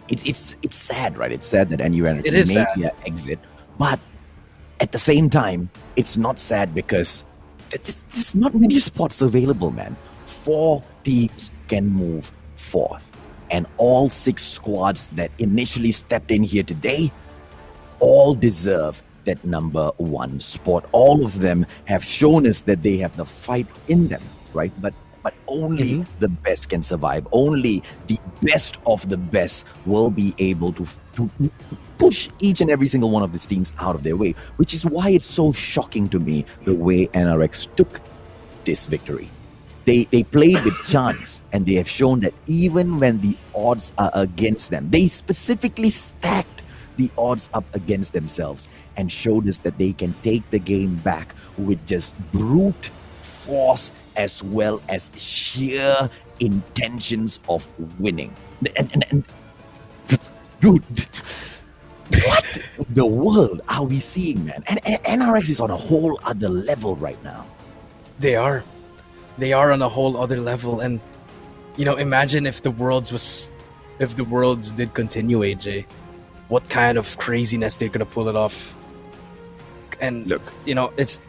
it's sad, right? It's sad that NU Energy made their exit, but at the same time, it's not sad because there's not many spots available, man. 4 teams can move forth, and all 6 squads that initially stepped in here today all deserve that number 1 spot. All of them have shown us that they have the fight in them, right? But only the best can survive. Only the best of the best will be able to push each and every single one of these teams out of their way, which is why it's so shocking to me the way NRX took this victory. They played with chance, and they have shown that even when the odds are against them, they specifically stacked the odds up against themselves and showed us that they can take the game back with just brute force as well as sheer intentions of winning. And dude, what in the world are we seeing, man? And NRX is on a whole other level right now. They are on a whole other level. And imagine if the worlds did continue, AJ, what kind of craziness they're gonna pull it off. And look, it's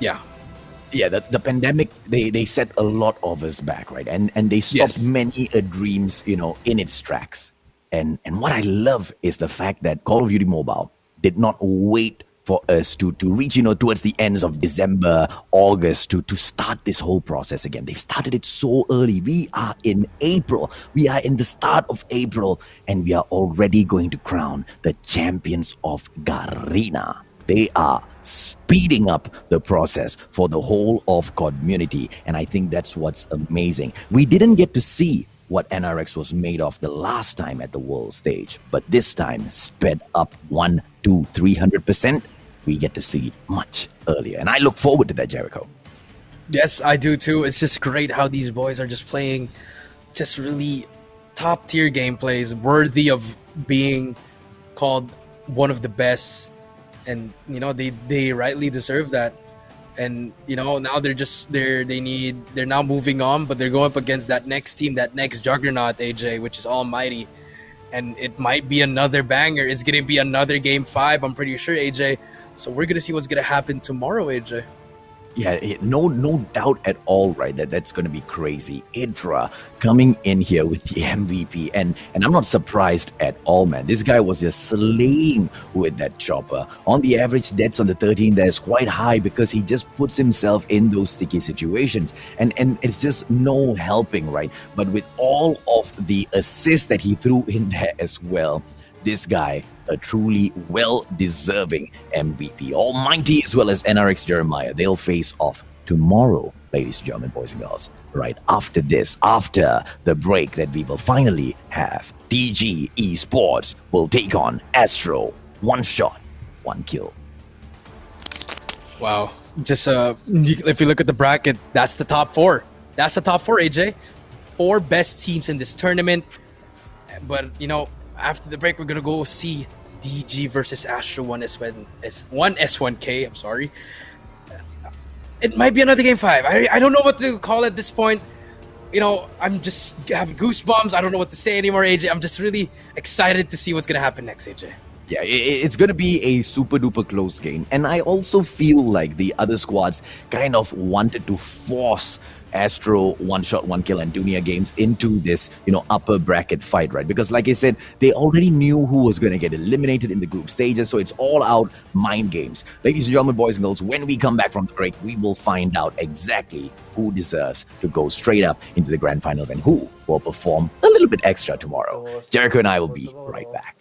the pandemic, they set a lot of us back, right? And they stopped many dreams, in its tracks. And what I love is the fact that Call of Duty Mobile did not wait for us to reach, towards the ends of December, August to start this whole process again. They started it so early. We are in April. We are in the start of April, and we are already going to crown the champions of Garena. They are speeding up the process for the whole of community, and I think that's what's amazing. We didn't get to see what NRX was made of the last time at the world stage, but this time sped up 100% to 300%. we get to see it much earlier. And I look forward to that, Jericho. Yes, I do too. It's just great how these boys are just playing just really top tier gameplays, worthy of being called one of the best. And they rightly deserve that. And now they're now moving on, but they're going up against that next team, that next juggernaut, AJ, which is Almighty. And it might be another banger. It's gonna be another game 5, I'm pretty sure, AJ. So we're gonna see what's gonna happen tomorrow, AJ. Yeah, no doubt at all, right? That's going to be crazy. Idra coming in here with the MVP, and I'm not surprised at all, man. This guy was just slaying with that chopper. On the average, deaths on the 13 there is quite high because he just puts himself in those sticky situations, and it's just no helping, right? But with all of the assists that he threw in there as well, this guy, a truly well-deserving MVP. Almighty as well as NRX Jeremiah, they'll face off tomorrow, ladies and gentlemen, boys and girls. Right after this, after the break that we will finally have, DG Esports will take on Astro. One shot, one kill. Wow. Just if you look at the bracket, that's the top 4. That's the top 4, AJ. 4 best teams in this tournament. But, after the break, we're going to go see DG versus Astro 1S1K. I'm sorry. It might be another game 5. I don't know what to call at this point. I'm just having goosebumps. I don't know what to say anymore, AJ. I'm just really excited to see what's going to happen next, AJ. Yeah, it's going to be a super duper close game. And I also feel like the other squads kind of wanted to force Astro one shot, one kill and Dunia games into this, upper bracket fight, right? Because like I said, they already knew who was going to get eliminated in the group stages. So it's all out mind games. Ladies and gentlemen, boys and girls, when we come back from the break, we will find out exactly who deserves to go straight up into the grand finals and who will perform a little bit extra tomorrow. Jericho and I will be right back.